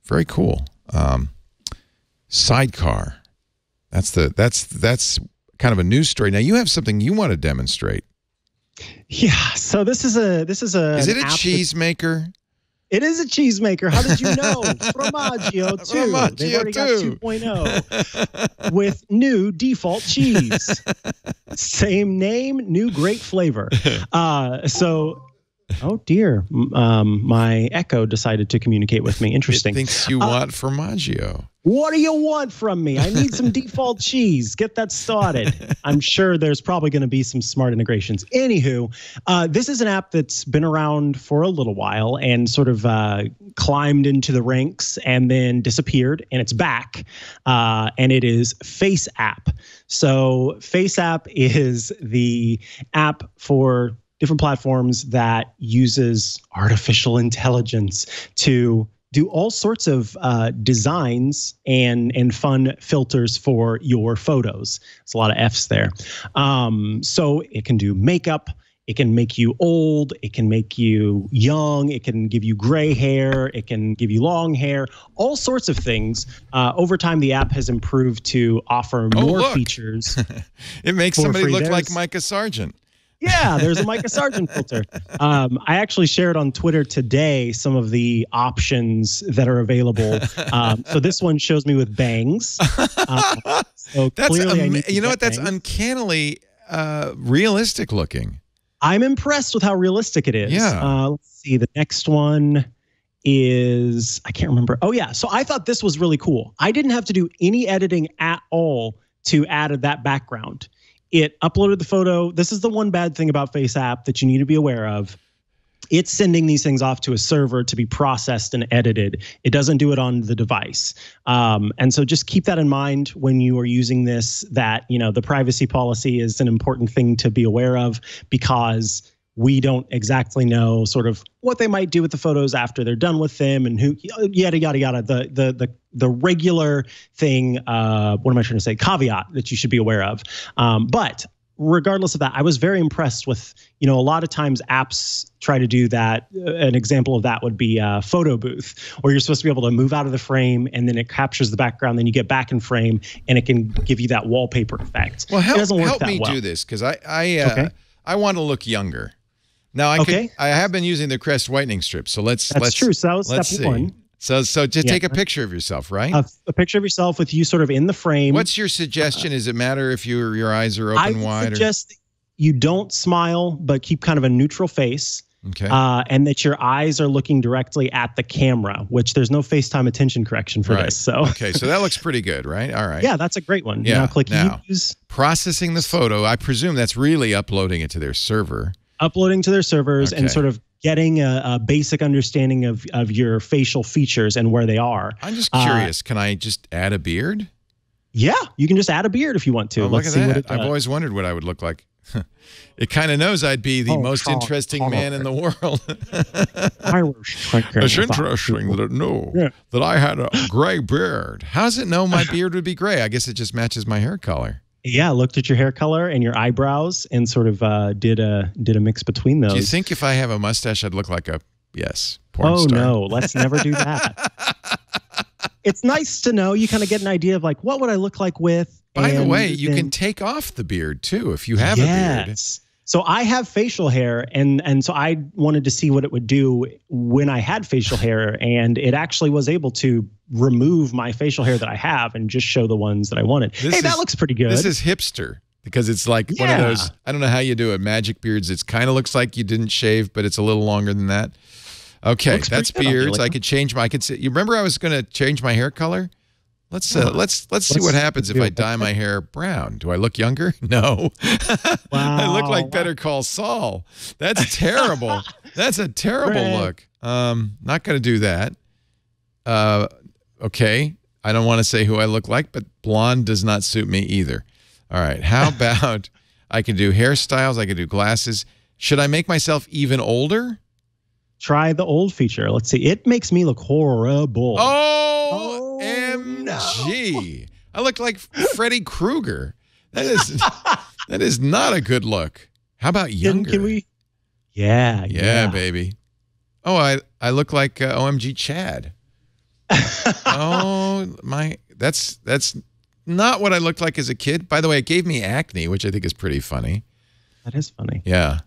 Very cool. Sidecar. That's kind of a news story. Now you have something you want to demonstrate. Yeah. So this is a Is it a cheese maker? It is a cheese maker. How did you know? Formaggio 2. Formaggio They've already 2. got 2.0 with new default cheese. Same name, new great flavor. Oh dear, my Echo decided to communicate with me. Interesting. It thinks you want Formaggio. What do you want from me? I need some default cheese. Get that started. I'm sure there's probably going to be some smart integrations. Anywho, this is an app that's been around for a little while and sort of climbed into the ranks and then disappeared, and it's back. And it is FaceApp. So FaceApp is the app for different platforms that uses artificial intelligence to do all sorts of designs and fun filters for your photos. It's a lot of F's there. So it can do makeup. It can make you old. It can make you young. It can give you gray hair. It can give you long hair. All sorts of things. Over time, the app has improved to offer more features. It makes somebody look like Mikah Sargent. Yeah, there's a Mikah Sargent filter. I actually shared on Twitter today some of the options that are available. So this one shows me with bangs. So clearly, you know what? That's uncannily realistic looking. I'm impressed with how realistic it is. Yeah. Let's see. The next one is, I can't remember. Oh, yeah. So I thought this was really cool. I didn't have to do any editing at all to add that background. It uploaded the photo. This is the one bad thing about FaceApp that you need to be aware of. It's sending these things off to a server to be processed and edited. It doesn't do it on the device. And so just keep that in mind when you are using this, that, you know, the privacy policy is an important thing to be aware of, because we don't exactly know sort of what they might do with the photos after they're done with them, and who, yada, yada, yada. The regular thing, what am I trying to say? Caveat that you should be aware of. But regardless of that, I was very impressed with, you know, a lot of times apps try to do that. An example of that would be a photo booth, where you're supposed to be able to move out of the frame and then it captures the background, then you get back in frame and it can give you that wallpaper effect. Well, help me do this, because I want to look younger. Now, I have been using the Crest whitening strip, so let's true. So that was step one. So just take a picture of yourself, right? A picture of yourself with you sort of in the frame. What's your suggestion? Does it matter if your eyes are open wide? I suggest you don't smile, but keep kind of a neutral face. Okay. And that your eyes are looking directly at the camera, which there's no FaceTime attention correction for this. So okay, so that looks pretty good, right? All right. Yeah, that's a great one. Yeah. Now click use. Processing the photo. I presume that's really uploading it to their server. Uploading to their servers and sort of getting a basic understanding of your facial features and where they are. I'm just curious. Can I just add a beard? Yeah, you can just add a beard if you want to. Let's see what it does. I've always wondered what I would look like. It kind of knows I'd be the most interesting man in the world. It's interesting that it knew that I had a gray beard. How does it know my beard would be gray? I guess it just matches my hair color. Yeah, looked at your hair color and your eyebrows and sort of did a mix between those. Do you think if I have a mustache, I'd look like a porn star? No, let's never do that. It's nice to know. You kind of get an idea of like, what would I look like with? By the way, you can take off the beard too if you have a beard. So I have facial hair, and so I wanted to see what it would do when I had facial hair, and it actually was able to remove my facial hair that I have and just show the ones that I wanted. That looks pretty good. This is hipster, because it's like one of those, I don't know how you do it, magic beards. It kind of looks like you didn't shave, but it's a little longer than that. Okay, that's beards. I could change my, you remember I was going to change my hair color? Let's see what happens if I dye my hair brown. Do I look younger? No. Wow. I look like Better Call Saul. That's terrible. That's a terrible look. Not going to do that. Okay. I don't want to say who I look like, but blonde does not suit me either. All right. How about I can do hairstyles, I can do glasses. Should I make myself even older? Try the old feature. Let's see. It makes me look horrible. OMG. No. I look like Freddy Krueger. That is not a good look. How about younger? Can we? Yeah, baby. Oh, I look like OMG Chad. Oh, that's not what I looked like as a kid. By the way, it gave me acne, which I think is pretty funny. That is funny. Yeah.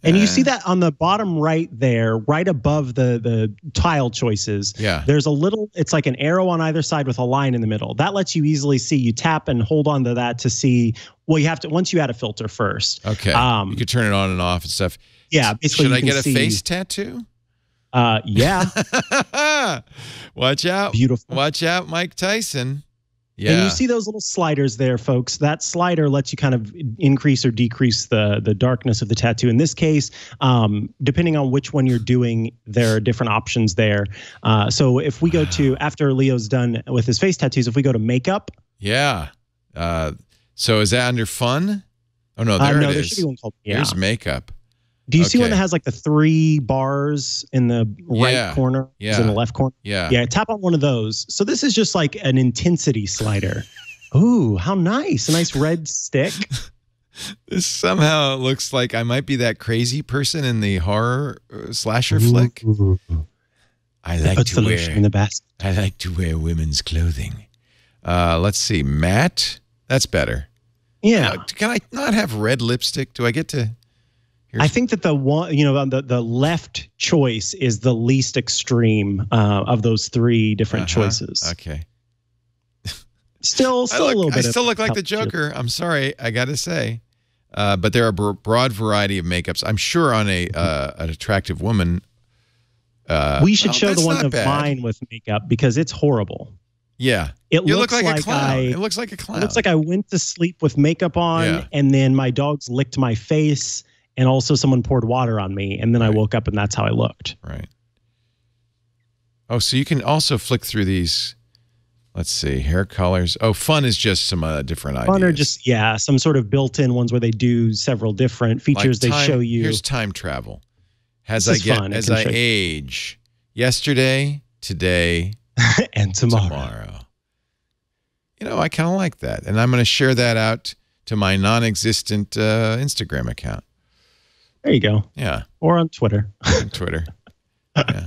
And you see that on the bottom right there, right above the tile choices. Yeah. There's a little, it's like an arrow on either side with a line in the middle. That lets you easily see. You tap and hold on to that to see. Well, you have to, once you add a filter first. Okay. You could turn it on and off and stuff. Yeah. Basically, should I get a face tattoo? Yeah. Watch out. Beautiful. Watch out, Mike Tyson. Yeah. And you see those little sliders there, folks. That slider lets you kind of increase or decrease the darkness of the tattoo. In this case, depending on which one you're doing, there are different options there. So if we go to, after Leo's done with his face tattoos, if we go to makeup. Yeah. So is that under fun? Oh, no, there it is. There should be one called Here's makeup. Do you see one that has like the 3 bars in the right corner? Yeah. In the left corner? Yeah. Yeah, tap on one of those. So this is just like an intensity slider. Ooh, how nice. A nice red stick. This somehow looks like I might be that crazy person in the horror slasher flick. I like to wear women's clothing. Let's see. Matte. That's better. Yeah. Can I not have red lipstick? Do I get to? I think that the left choice is the least extreme of those 3 different choices. Okay. Still a little bit. I still look like the Joker. I'm sorry, I got to say. But there are a broad variety of makeups. I'm sure on an attractive woman. We should show the one of mine with makeup because it's horrible. Yeah. You look like a clown. It looks like a clown. It looks like I went to sleep with makeup on and then my dogs licked my face and also someone poured water on me and then I woke up and that's how I looked. Right. Oh, so you can also flick through these. Let's see, hair colors. Oh, fun is just some different ideas. Fun are just, some sort of built-in ones where they do several different features. They show you. Here's time travel. As I age, yesterday, today, and tomorrow. You know, I kind of like that. And I'm going to share that out to my non-existent Instagram account. There you go. Yeah. Or on Twitter. Yeah.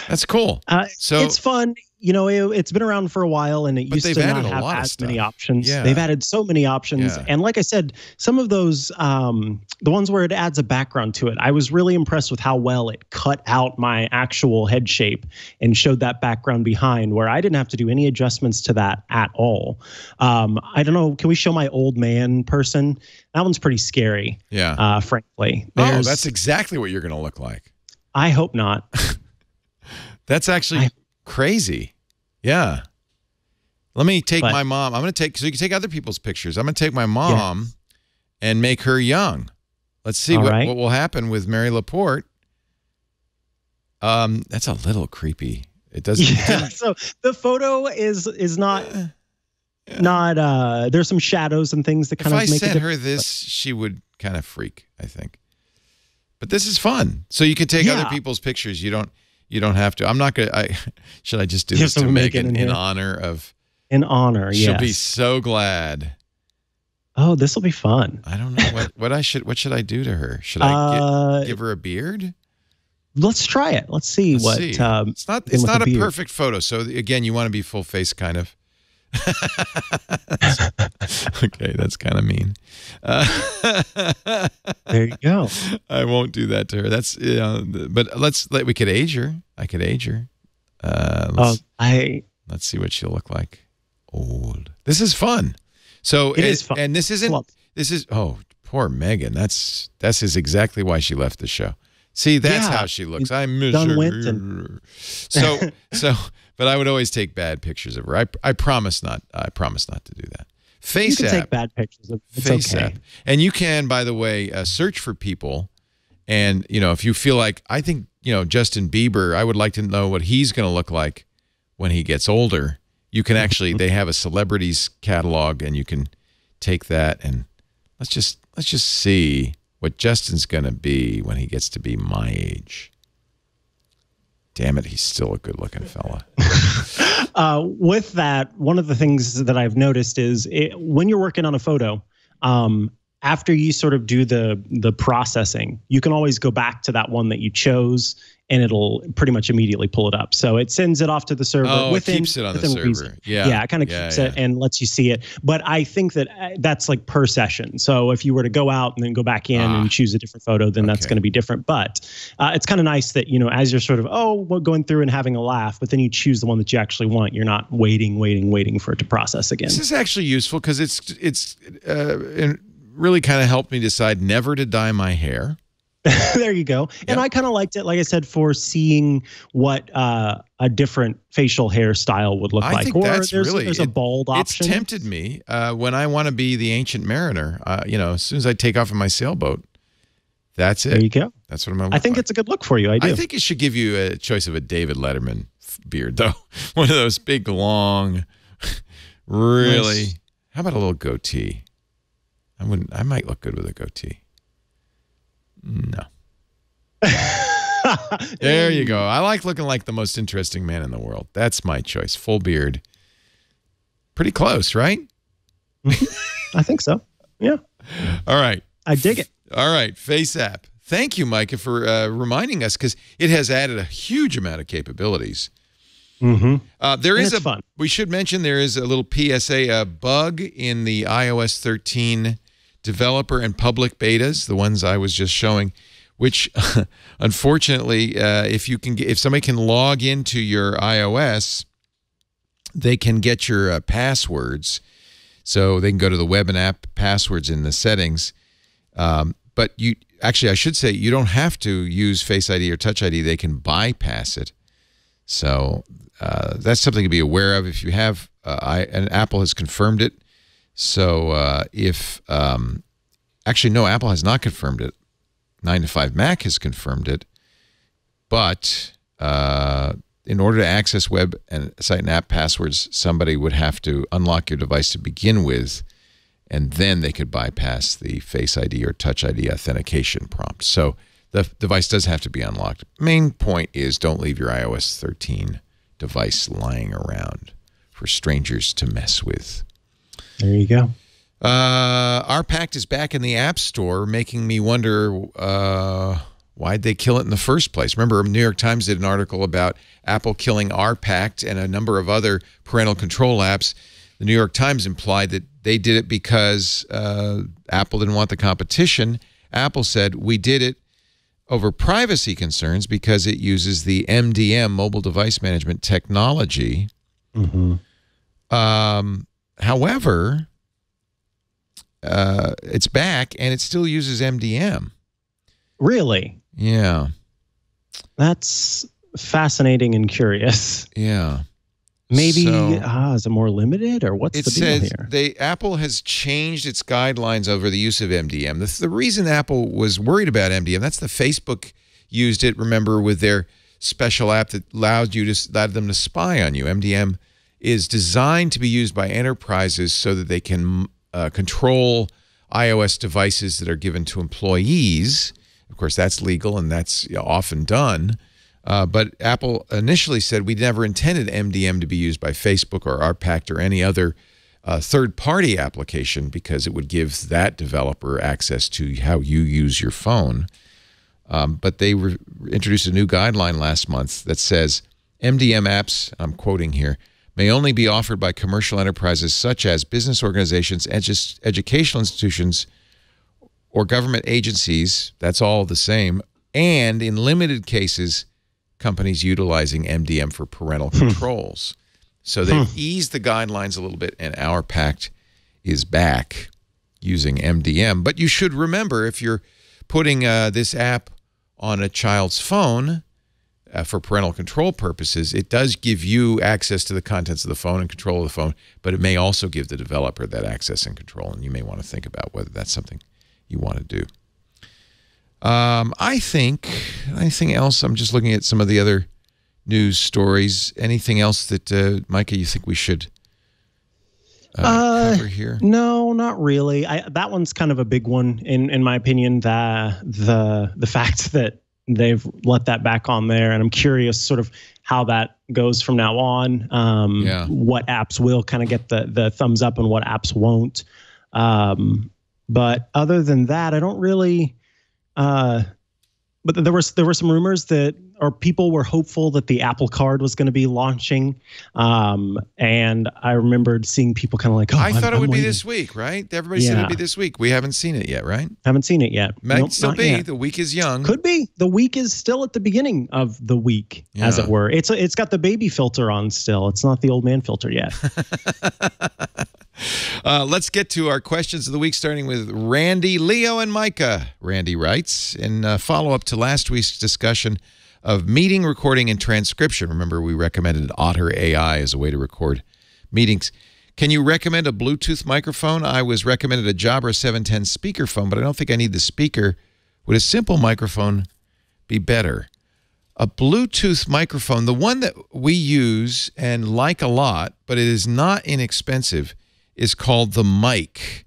That's cool. So it's fun. You know, it's been around for a while and it used to not have as many options. Yeah. They've added so many options. Yeah. And like I said, some of those, the ones where it adds a background to it, I was really impressed with how well it cut out my actual head shape and showed that background behind where I didn't have to do any adjustments to that at all. I don't know. Can we show my old man person? That one's pretty scary. Yeah. Frankly. That's exactly what you're going to look like. I hope not. That's actually crazy. Yeah. Let me take my mom. I'm going to take, so you can take other people's pictures. I'm going to take my mom and make her young. Let's see what will happen with Mary Laporte. That's a little creepy. It doesn't. Yeah. So the photo is not, there's some shadows and things that kind of make it. If I sent her this, she would kind of freak, I think. But this is fun. So you could take other people's pictures. You don't have to. I'm not going to. Should I just do this to Megan in honor of? In honor, She'll be so glad. Oh, this will be fun. I don't know what should I do to her? Should I give her a beard? Let's try it. Let's see. It's not a perfect photo. So again, you want to be full face, kind of. Okay, that's kind of mean. There you go. I won't do that to her. That's but we could age her. I could age her. Let's see what she'll look like. Old. This is fun. So it is fun. And this is poor Megan. This is exactly why she left the show. See, that's how she looks. I'm miserable. But I would always take bad pictures of her. I promise not. I promise not to do that. FaceApp. You can take bad pictures of FaceApp. Okay. And you can, by the way, search for people. And, if you feel like, I think, Justin Bieber, I would like to know what he's going to look like when he gets older. You can actually, they have a celebrities catalog and you can take that and let's just see what Justin's going to be when he gets to be my age. Damn it, he's still a good-looking fella. With that, one of the things that I've noticed is when you're working on a photo, after you sort of do the processing, you can always go back to that one that you chose, and it'll pretty much immediately pull it up. So it sends it off to the server. Oh, it keeps it on the server. Reason. Yeah, it kind of keeps it and lets you see it. But I think that that's like per session. So if you were to go out and then go back in and choose a different photo, then that's going to be different. But it's kind of nice that, as you're sort of, going through and having a laugh, but then you choose the one that you actually want. You're not waiting for it to process again. This is actually useful because it's really kind of helped me decide never to dye my hair. There you go. Yep. And I kind of liked it, like I said, for seeing what a different facial hairstyle would look like. I think there's a bald option. It's tempted me when I want to be the ancient mariner. As soon as I take off in my sailboat, that's it. There you go. That's what I'm going to I think it's a good look for you. I do. I think it should give you a choice of a David Letterman beard, though. One of those big, long, really. Nice. How about a little goatee? I might look good with a goatee. No. There you go. I like looking like the most interesting man in the world. That's my choice. Full beard. Pretty close, right? I think so. Yeah. All right. I dig it. All right. FaceApp. Thank you, Mikah, for reminding us, because it has added a huge amount of capabilities. There is fun. We should mention there is a little PSA bug in the iOS 13 developer and public betas, the ones I was just showing, which unfortunately, if somebody can log into your iOS, they can get your passwords. So they can go to the web and app passwords in the settings. But actually, I should say you don't have to use Face ID or Touch ID. They can bypass it. So that's something to be aware of. If you have, and Apple has confirmed it. So actually, no, Apple has not confirmed it. 9to5Mac has confirmed it. But in order to access web and site and app passwords, somebody would have to unlock your device to begin with, and then they could bypass the Face ID or Touch ID authentication prompt. So the device does have to be unlocked. Main point is don't leave your iOS 13 device lying around for strangers to mess with. There you go. RPact is back in the App Store, making me wonder why'd they kill it in the first place. Remember, New York Times did an article about Apple killing RPact and a number of other parental control apps. The New York Times implied that they did it because Apple didn't want the competition. Apple said, we did it over privacy concerns because it uses the MDM, mobile device management technology. However, it's back and it still uses MDM. Really? Yeah. That's fascinating and curious. Yeah. Maybe is it more limited, or what's the deal here? Apple has changed its guidelines over the use of MDM. The reason Apple was worried about MDM, that's the Facebook used it, remember, with their special app that allowed them to spy on you. MDM is designed to be used by enterprises so that they can control iOS devices that are given to employees. Of course, that's legal and that's often done. But Apple initially said we never intended MDM to be used by Facebook or RPact or any other third-party application because it would give that developer access to how you use your phone. But they introduced a new guideline last month that says MDM apps, I'm quoting here, may only be offered by commercial enterprises such as business organizations, educational institutions, or government agencies, that's all the same, and in limited cases, companies utilizing MDM for parental controls. So they've eased the guidelines a little bit, and RPact is back using MDM. But you should remember, if you're putting this app on a child's phone for parental control purposes, it does give you access to the contents of the phone and control of the phone, but it may also give the developer that access and control, and you may want to think about whether that's something you want to do. I think anything else? I'm just looking at some of the other news stories. Anything else that, Mikah, you think we should cover here? No, not really. That one's kind of a big one in my opinion. The fact that they've let that back on there, and I'm curious sort of how that goes from now on. What apps will kind of get the thumbs up and what apps won't. But other than that, I don't really. But there were some rumors that, or people were hopeful that the Apple Card was going to be launching, and I remembered seeing people kind of like, I thought it would be this week, right? Everybody said it'd be this week. We haven't seen it yet, right? Haven't seen it yet. Might still be. Yet. The week is young. Could be. The week is still at the beginning of the week, as it were. It's got the baby filter on still. It's not the old man filter yet. Let's get to our questions of the week, starting with Randy, Leo, and Mikah. Randy writes, in follow-up to last week's discussion of meeting recording and transcription. Remember, we recommended Otter AI as a way to record meetings. Can you recommend a Bluetooth microphone? I was recommended a Jabra 710 speakerphone, but I don't think I need the speaker. Would a simple microphone be better? A Bluetooth microphone, the one that we use and like a lot, but it is not inexpensive, is called the Mic.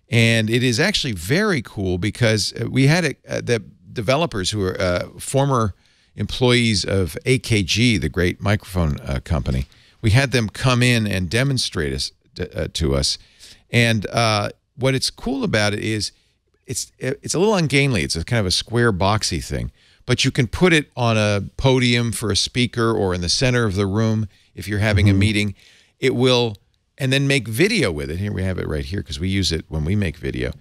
And it is actually very cool because we had it, developers who are former employees of AKG, the great microphone company. We had them come in and demonstrate to us. And what it's cool about it is it's a little ungainly. It's a kind of a square boxy thing. But you can put it on a podium for a speaker or in the center of the room if you're having a meeting. It will, and then make video with it. Here we have it right here because we use it when we make video.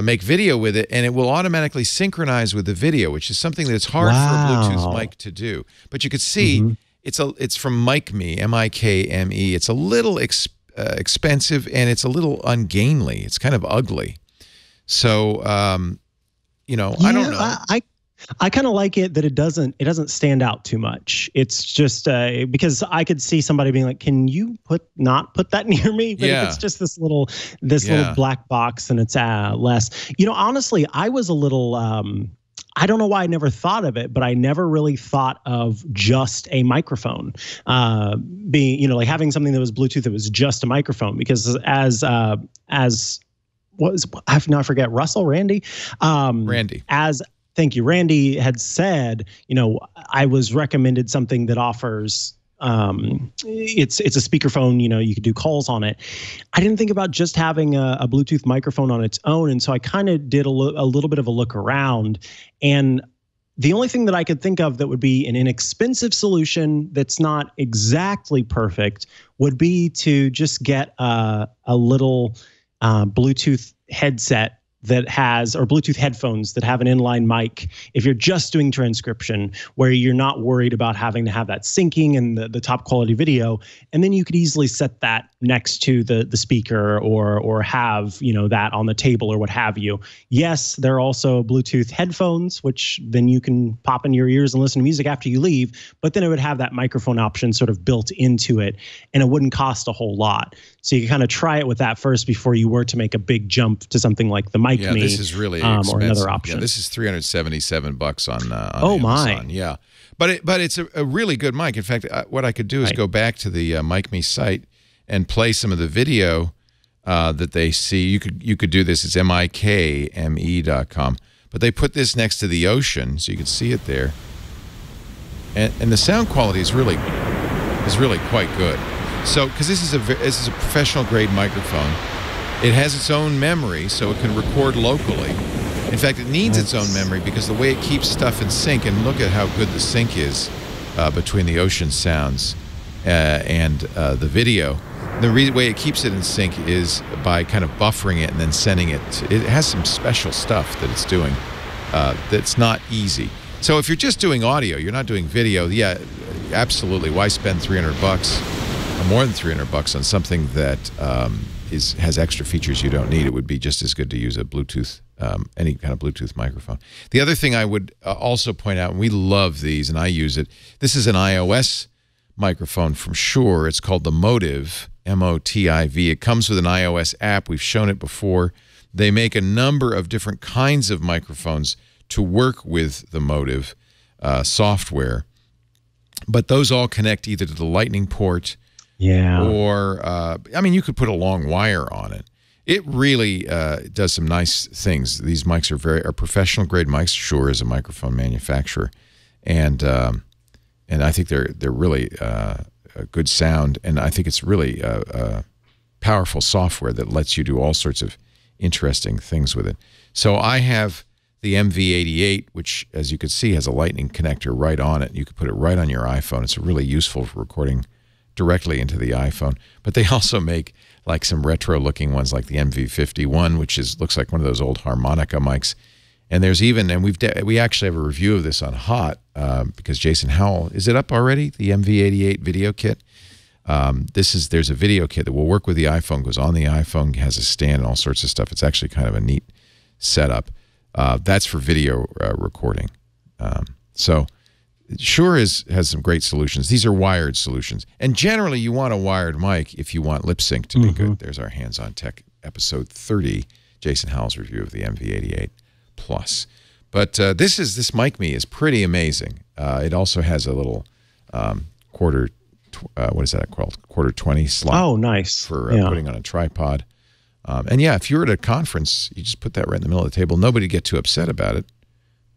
Make video with it, and it will automatically synchronize with the video, which is something that's hard for a Bluetooth mic to do. But you could see it's from MikeMe, M-I-K-M-E. It's a little expensive, and it's a little ungainly. It's kind of ugly. So, you know, I don't know. I kind of like it that it doesn't stand out too much. It's just because I could see somebody being like, "Can you not put that near me?" But if it's just this little black box and it's less. You know, honestly, I was a little. I don't know why I never thought of it, but I never really thought of just a microphone being, you know, like having something that was Bluetooth that was just a microphone. Because as I forget Randy. Thank you. Randy had said, you know, I was recommended something that offers, it's a speakerphone, you know, you could do calls on it. I didn't think about just having a Bluetooth microphone on its own. And so I kind of did a little bit of a look around. And the only thing that I could think of that would be an inexpensive solution that's not exactly perfect would be to just get a little Bluetooth headset that has, or Bluetooth headphones that have an inline mic, if you're just doing transcription, where you're not worried about having to have that syncing and the top quality video. And then you could easily set that next to the speaker or have, you know, that on the table or what have you. Yes, there are also Bluetooth headphones, which then you can pop in your ears and listen to music after you leave, but then it would have that microphone option sort of built into it, and it wouldn't cost a whole lot. So you can kind of try it with that first before you were to make a big jump to something like the MikeMe. Yeah, this is really expensive. Or another option. Yeah, this is $377 on oh Amazon. My! Yeah, but it's a really good mic. In fact, what I could do is go back to the MikeMe site and play some of the video that they see. You could do this. It's mikme.com. But they put this next to the ocean, so you can see it there. And the sound quality is really quite good. So, because this is a professional grade microphone, it has its own memory, so it can record locally. In fact, it needs its own memory because the way it keeps stuff in sync, and look at how good the sync is between the ocean sounds and the video. The way it keeps it in sync is by kind of buffering it and then sending it. It has some special stuff that it's doing that's not easy. So if you're just doing audio, you're not doing video, yeah, absolutely. Why spend $300 or more than $300 on something that has extra features you don't need? It would be just as good to use a Bluetooth, any kind of Bluetooth microphone. The other thing I would also point out, and we love these, and I use it. This is an iOS microphone from Shure. It's called the Motiv, M-O-T-I-V. It comes with an iOS app. We've shown it before. They make a number of different kinds of microphones to work with the Motiv software, but those all connect either to the Lightning port, or I mean, you could put a long wire on it. It really does some nice things. These mics are professional grade mics. Shure is a microphone manufacturer, and I think they're really a good sound, and I think it's really powerful software that lets you do all sorts of interesting things with it. So I have the MV88, which, as you can see, has a Lightning connector right on it. You could put it right on your iPhone. It's really useful for recording directly into the iPhone. But they also make like some retro-looking ones, like the MV51, which looks like one of those old harmonica mics. And there's even, and we actually have a review of this on Hot because Jason Howell, is it up already? The MV88 video kit. There's a video kit that will work with the iPhone, goes on the iPhone, has a stand and all sorts of stuff. It's actually kind of a neat setup. That's for video recording. So Shure has some great solutions. These are wired solutions. And generally, you want a wired mic if you want lip sync to be good. There's our Hands-on Tech episode 30, Jason Howell's review of the MV88 Plus. But this MikeMe is pretty amazing. It also has a little what is that called? Quarter 20 slot. Oh, nice. For putting on a tripod. And yeah, if you were at a conference, you just put that right in the middle of the table. Nobody would get too upset about it.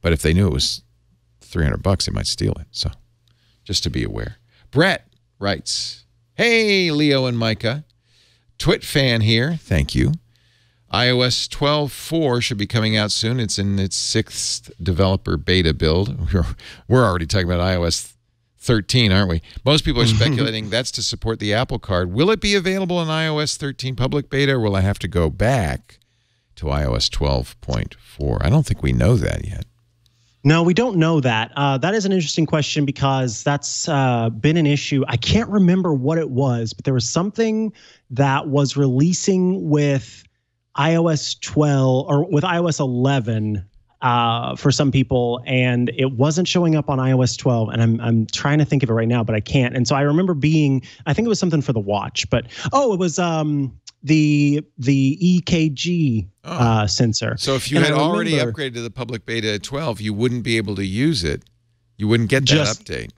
But if they knew it was $300, they might steal it. So just to be aware. Brett writes, hey, Leo and Mikah. Twit fan here. Thank you. iOS 12.4 should be coming out soon. It's in its 6th developer beta build. We're already talking about iOS 13, aren't we? Most people are speculating that's to support the Apple Card. Will it be available in iOS 13 public beta, or will I have to go back to iOS 12.4? I don't think we know that yet. No, we don't know that. That is an interesting question because that's been an issue. I can't remember what it was, but there was something that was releasing with iOS 12 or with iOS 11 for some people, and it wasn't showing up on iOS 12. And I'm trying to think of it right now, but I can't. And so I remember I think it was something for the watch, but it was the EKG sensor. So if you had already upgraded to the public beta at 12, you wouldn't be able to use it. You wouldn't get that update.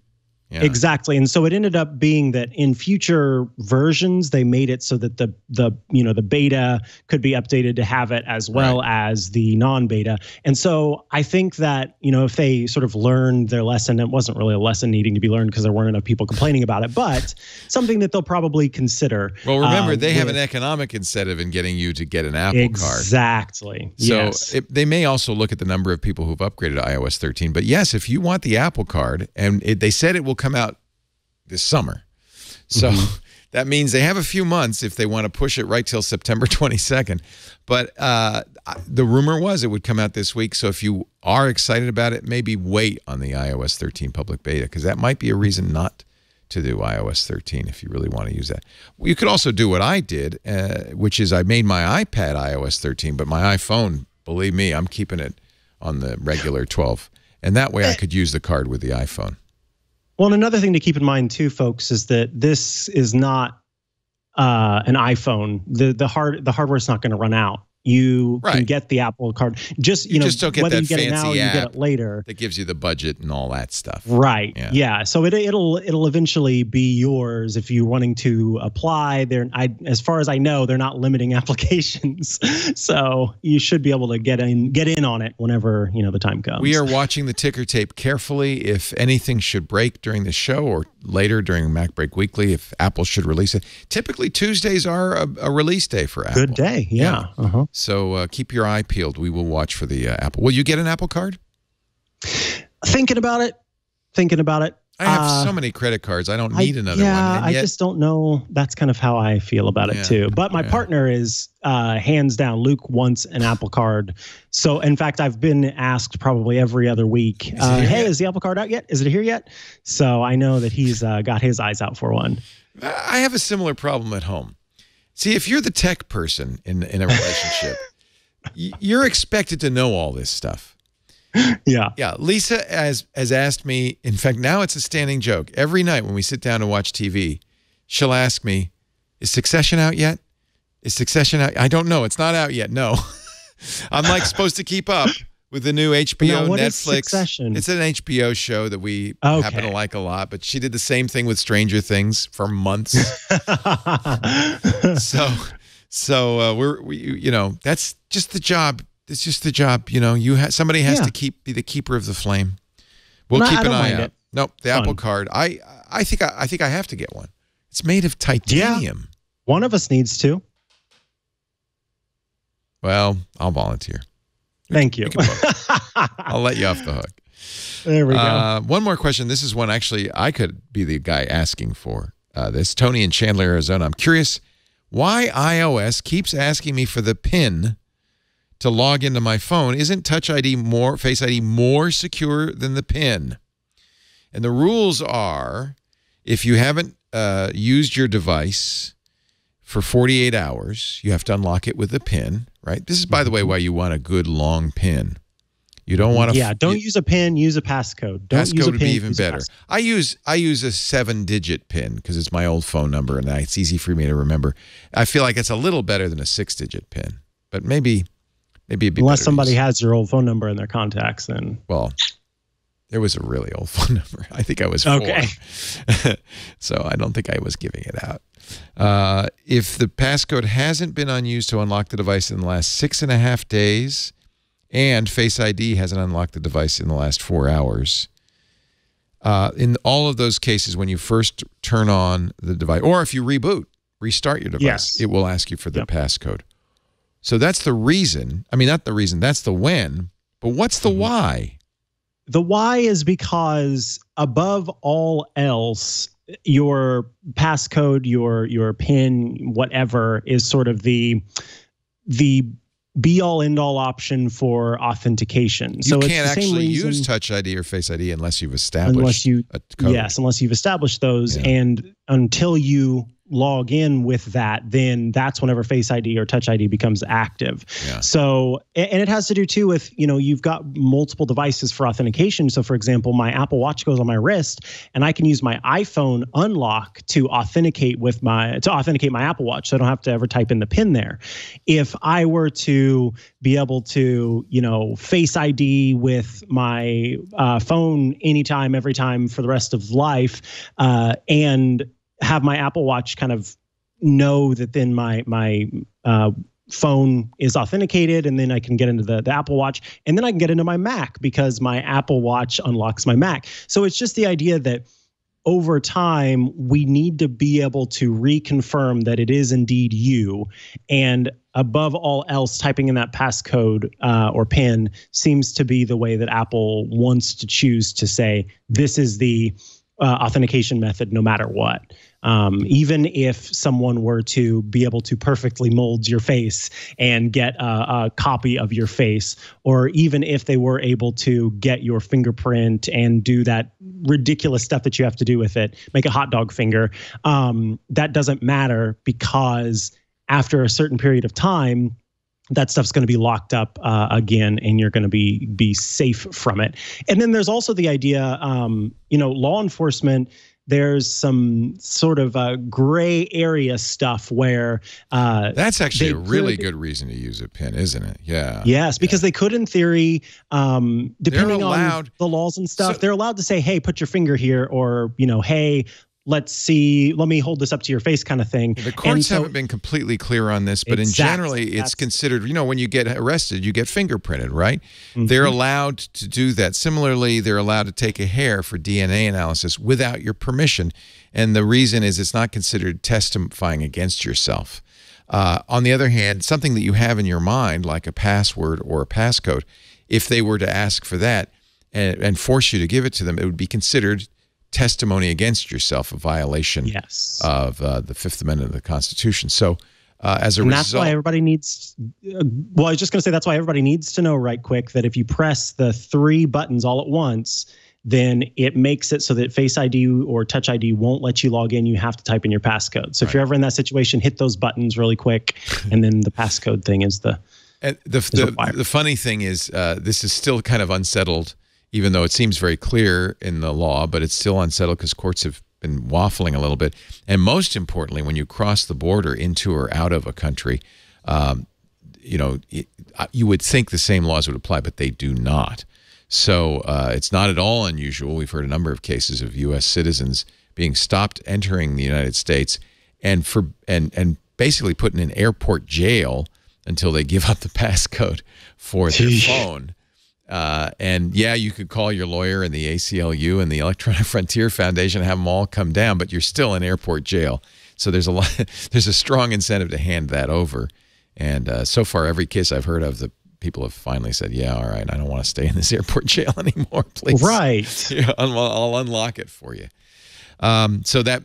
Yeah. Exactly. And so it ended up being that in future versions, they made it so that the beta could be updated to have it as well as the non-beta. And so I think that, if they sort of learned their lesson, it wasn't really a lesson needing to be learned because there weren't enough people complaining about it, but something that they'll probably consider. Well, remember, they have an economic incentive in getting you to get an Apple card. Exactly. So they may also look at the number of people who've upgraded to iOS 13. But yes, if you want the Apple card, and they said it will come out this summer. So that means they have a few months if they want to push it right till September 22nd. But the rumor was it would come out this week. So if you are excited about it, maybe wait on the iOS 13 public beta, because that might be a reason not to do iOS 13 if you really want to use that. You could also do what I did, which is I made my iPad iOS 13, but my iPhone, believe me, I'm keeping it on the regular 12. And that way I could use the card with the iPhone. Well, and another thing to keep in mind too, folks, is that this is not an iPhone. The hardware is not going to run out. You can get the Apple card. You just don't get whether that you get it now or fancy you get app it later. that gives you the budget and all that stuff. Right. Yeah. So it'll eventually be yours if you're wanting to apply. As far as I know, they're not limiting applications, so you should be able to get in on it whenever the time comes. We are watching the ticker tape carefully. If anything should break during the show or later during Mac Break Weekly, if Apple should release it. Typically Tuesdays are a release day for Apple. Good day. Yeah. So keep your eye peeled. We will watch for the Apple. Will you get an Apple card? Thinking about it. I have so many credit cards. I don't need another one. Yeah, I just don't know. That's kind of how I feel about it too. But my partner is hands down. Luke wants an Apple card. So in fact, I've been asked probably every other week, hey, is the Apple card out yet? Is it here yet? So I know that he's got his eyes out for one. I have a similar problem at home. See, if you're the tech person in a relationship, you're expected to know all this stuff. Yeah. Lisa has asked me, in fact, now it's a standing joke. Every night when we sit down to watch TV, she'll ask me, is Succession out yet? Is Succession out? I don't know. It's not out yet. No. I'm like supposed to keep up with the new HBO, what Netflix. Is Succession? It's an HBO show that we happen to like a lot, but she did the same thing with Stranger Things for months. So we that's just the job. It's just the job. Somebody has to be the keeper of the flame. We'll keep an eye out. Nope, the Apple card. I think I have to get one. It's made of titanium. Yeah. One of us needs to. Well, I'll volunteer. Thank you. I'll let you off the hook. There we go. One more question. This is one actually I could be the guy asking for this. Tony in Chandler, Arizona. I'm curious why iOS keeps asking me for the PIN to log into my phone. Isn't Touch ID Face ID more secure than the PIN? And the rules are, if you haven't used your device for 48 hours, you have to unlock it with a PIN, right? This is, by the way, why you want a good long PIN. You don't want to... Yeah, don't use a PIN, use a passcode. Passcode would be even better. I use a 7-digit PIN because it's my old phone number and it's easy for me to remember. I feel like it's a little better than a 6-digit PIN, but maybe it'd be unless somebody has your old phone number in their contacts, then... Well, there was a really old phone number. I think I was 4. Okay. So I don't think I was giving it out. If the passcode hasn't been unused to unlock the device in the last 6.5 days, and Face ID hasn't unlocked the device in the last 4 hours. In all of those cases, when you first turn on the device, or if you restart your device, it will ask you for the passcode. So that's the reason. I mean, not the reason. That's the when. But what's the why? The why is because above all else, your passcode, your PIN, whatever, is sort of the be-all, end-all option for authentication. You can't actually use Touch ID or Face ID unless you've established a code. Yes, unless you've established those. And until you log in with that, then that's whenever Face ID or Touch ID becomes active. So, and it has to do too with, you've got multiple devices for authentication. So for example, my Apple Watch goes on my wrist and I can use my iPhone unlock to authenticate my Apple Watch. So I don't have to ever type in the PIN there. If I were to be able to, Face ID with my phone anytime, every time for the rest of life, and have my Apple Watch kind of know that then my phone is authenticated, and then I can get into the Apple Watch, and then I can get into my Mac because my Apple Watch unlocks my Mac. So it's just the idea that over time, we need to be able to reconfirm that it is indeed you. And above all else, typing in that passcode or PIN seems to be the way that Apple wants to choose to say, this is the authentication method no matter what. Even if someone were to be able to perfectly mold your face and get a copy of your face, or even if they were able to get your fingerprint and do that ridiculous stuff that you have to do with it, make a hot dog finger, that doesn't matter, because after a certain period of time, that stuff's going to be locked up again, and you're going to be safe from it. And then there's also the idea, law enforcement, there's some sort of gray area stuff where that's actually a really good reason to use a PIN, isn't it? Yeah. Yes, because they could, in theory, depending on the laws and stuff, they're allowed to say, hey, put your finger here, or, hey, let's see, let me hold this up to your face kind of thing. The courts haven't been completely clear on this, but generally it's considered, when you get arrested, you get fingerprinted, right? They're allowed to do that. Similarly, they're allowed to take a hair for DNA analysis without your permission. And the reason is it's not considered testifying against yourself. On the other hand, something that you have in your mind, like a password or a passcode, if they were to ask for that and force you to give it to them, it would be considered testimony against yourself, a violation of the Fifth Amendment of the Constitution. So as a result, that's why everybody needs, well, I was just going to say, that's why everybody needs to know right quick that if you press the 3 buttons all at once, then it makes it so that Face ID or Touch ID won't let you log in. You have to type in your passcode. So if you're ever in that situation, hit those buttons really quick, and then the passcode thing is the funny thing is this is still kind of unsettled, even though it seems very clear in the law, but it's still unsettled because courts have been waffling a little bit. And most importantly, when you cross the border into or out of a country, you would think the same laws would apply, but they do not. So it's not at all unusual. We've heard a number of cases of U.S. citizens being stopped entering the United States and basically put in an airport jail until they give up the passcode for their phone. And yeah, you could call your lawyer and the ACLU and the Electronic Frontier Foundation and have them all come down, but you're still in airport jail. So there's a strong incentive to hand that over. And so far, every case I've heard of, the people have finally said, yeah, all right, I don't want to stay in this airport jail anymore, please. Right. Yeah, I'll unlock it for you. So that,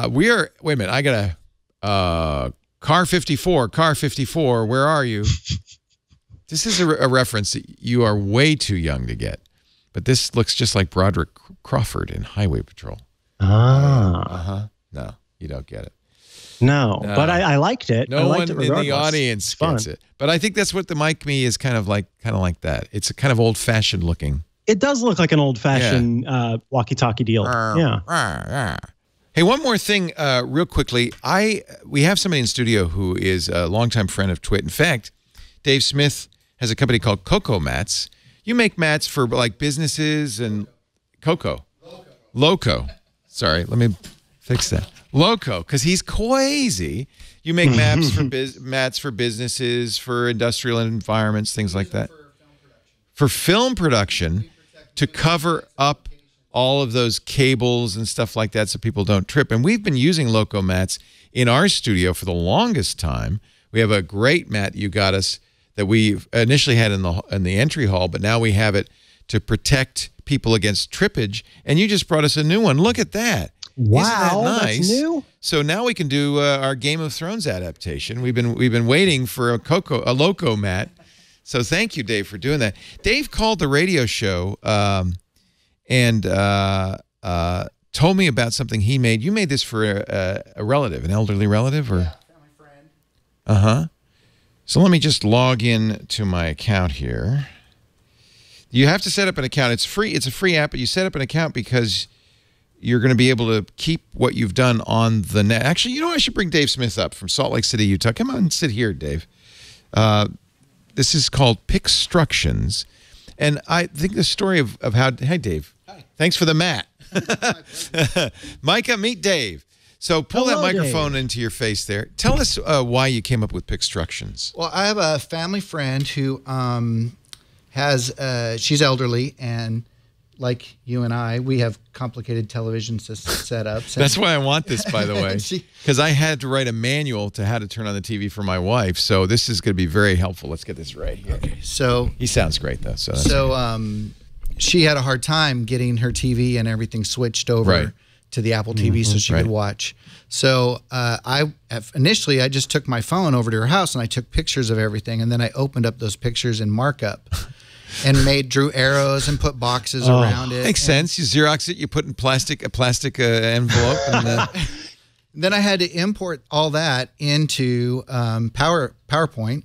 we are, wait a minute, I got a car 54, where are you? This is a reference that you are way too young to get, but this looks just like Broderick Crawford in Highway Patrol. Ah. No, you don't get it. No, but I liked it. No one in the audience gets it. But I think that's what the Mic Me is kind of like that. It's a kind of old-fashioned looking. It does look like an old-fashioned walkie-talkie deal. Yeah. Hey, one more thing real quickly. We have somebody in studio who is a longtime friend of Twit. In fact, Dave Smith has a company called Coco Mats. You make mats for like businesses and Loco. Sorry, let me Fix that. Loco, because he's crazy. You make mats for businesses, for industrial environments, things like that. For film production, to cover up all of those cables and stuff like that so people don't trip. And we've been using Loco mats in our studio for the longest time. We have a great mat you got us that we initially had in the entry hall, but now we have it to protect people against trippage. And you just brought us a new one. Look at that. Wow, isn't that nice? That's new. So now we can do our Game of Thrones adaptation. We've been waiting for a Loco mat. So thank you, Dave, for doing that. Dave called the radio show and told me about something he made. You made this for a relative, an elderly relative, or family friend. So let me just log in to my account here. You have to set up an account. It's free. It's a free app, but you set up an account because you're going to be able to keep what you've done on the net. Actually, you know, I should bring Dave Smith up from Salt Lake City, Utah. Come on and sit here, Dave. This is called Picstructions. And I think the story of how... Hey, Dave. Hi. Thanks for the mat. Mikah, meet Dave. So pull that microphone into your face there. Tell us why you came up with Picstructions. Well, I have a family friend who she's elderly, and like you and I, we have complicated television setups. That's why I want this, by the way, because I had to write a manual to how to turn on the TV for my wife. So this is going to be very helpful. Let's get this right here. Okay, so he sounds great though. So she had a hard time getting her TV and everything switched over to the Apple TV so she could watch. So initially I just took my phone over to her house and I took pictures of everything, and then I opened up those pictures in markup. And drew arrows and put boxes around it. Makes sense. You Xerox it, you put in a plastic envelope. And then I had to import all that into PowerPoint.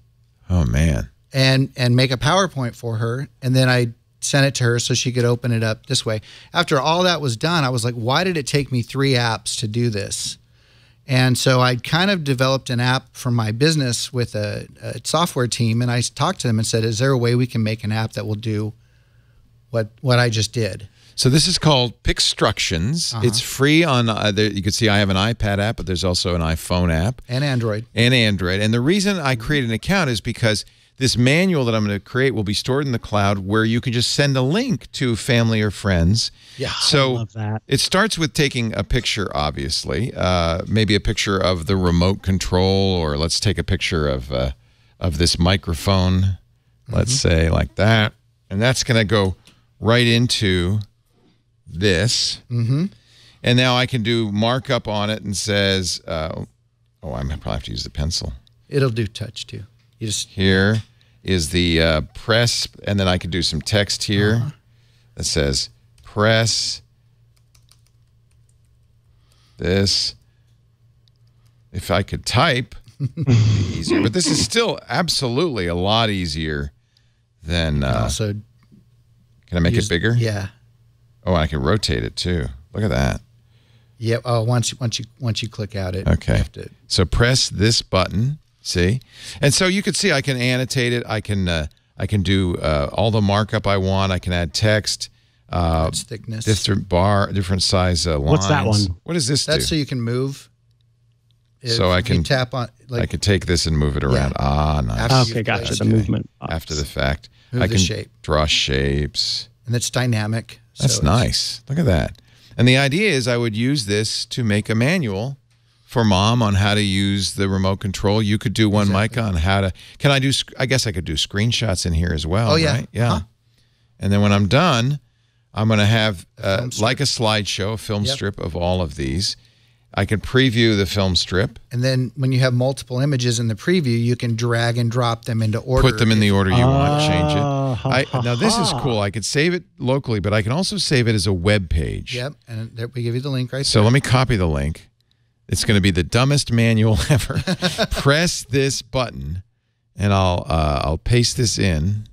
Oh, man. And make a PowerPoint for her. And then I sent it to her so she could open it up this way. After all that was done, I was like, why did it take me 3 apps to do this? And so I kind of developed an app for my business with a software team, and I talked to them and said, is there a way we can make an app that will do what I just did? So this is called Picstructions. It's free on, you can see I have an iPad app, but there's also an iPhone app. And Android. And Android. And the reason I created an account is because this manual that I'm going to create will be stored in the cloud where you can just send a link to family or friends. Yeah, so I love that. It starts with taking a picture, obviously, maybe a picture of the remote control, or let's take a picture of this microphone, let's say like that. And that's going to go right into this. And now I can do markup on it and says, oh, I probably have to use the pencil. It'll do touch too. You just here is the press, and then I could do some text here that says press this. If I could type, it'd be easier. But this is still absolutely a lot easier than. Also, can I make it bigger? Yeah. Oh, I can rotate it too. Look at that. Yep. Oh, once you click out it. Okay. You have to... So press this button. See, and so you could see I can annotate it. I can do all the markup I want. I can add text, thickness, different size lines. What's that one? What does this do? That's so you can move. So I can tap on. Like, I could take this and move it around. Yeah. Ah, nice. Okay, gotcha. The movement after the fact. Move I can the shape. draw shapes. And it's dynamic. That's nice. Look at that. And the idea is I would use this to make a manual for Mom on how to use the remote control. You could do one, Micah, on how to. Can I do? I guess I could do screenshots in here as well. Oh yeah, right? Yeah. And then when I'm done, I'm going to have like a slideshow, a film strip of all of these. I can preview the film strip. And then when you have multiple images in the preview, you can drag and drop them into order. Put them in the order you want, change it. Now, this is cool. I could save it locally, but I can also save it as a web page. Yep, and there, we give you the link right there. So let me copy the link. It's going to be the dumbest manual ever. Press this button, and I'll paste this in.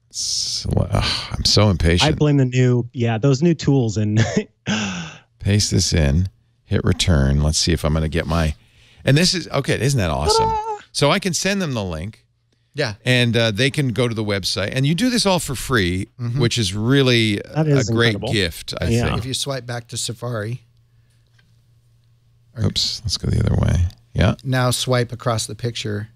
So, I'm so impatient. I blame those new tools and paste this in, hit return. Let's see if I'm going to get my, and this is, okay, isn't that awesome? So I can send them the link. Yeah. And they can go to the website. And you do this all for free, which is really a great gift, I think. If you swipe back to Safari. Oops, let's go the other way. Yeah. Now swipe across the picture.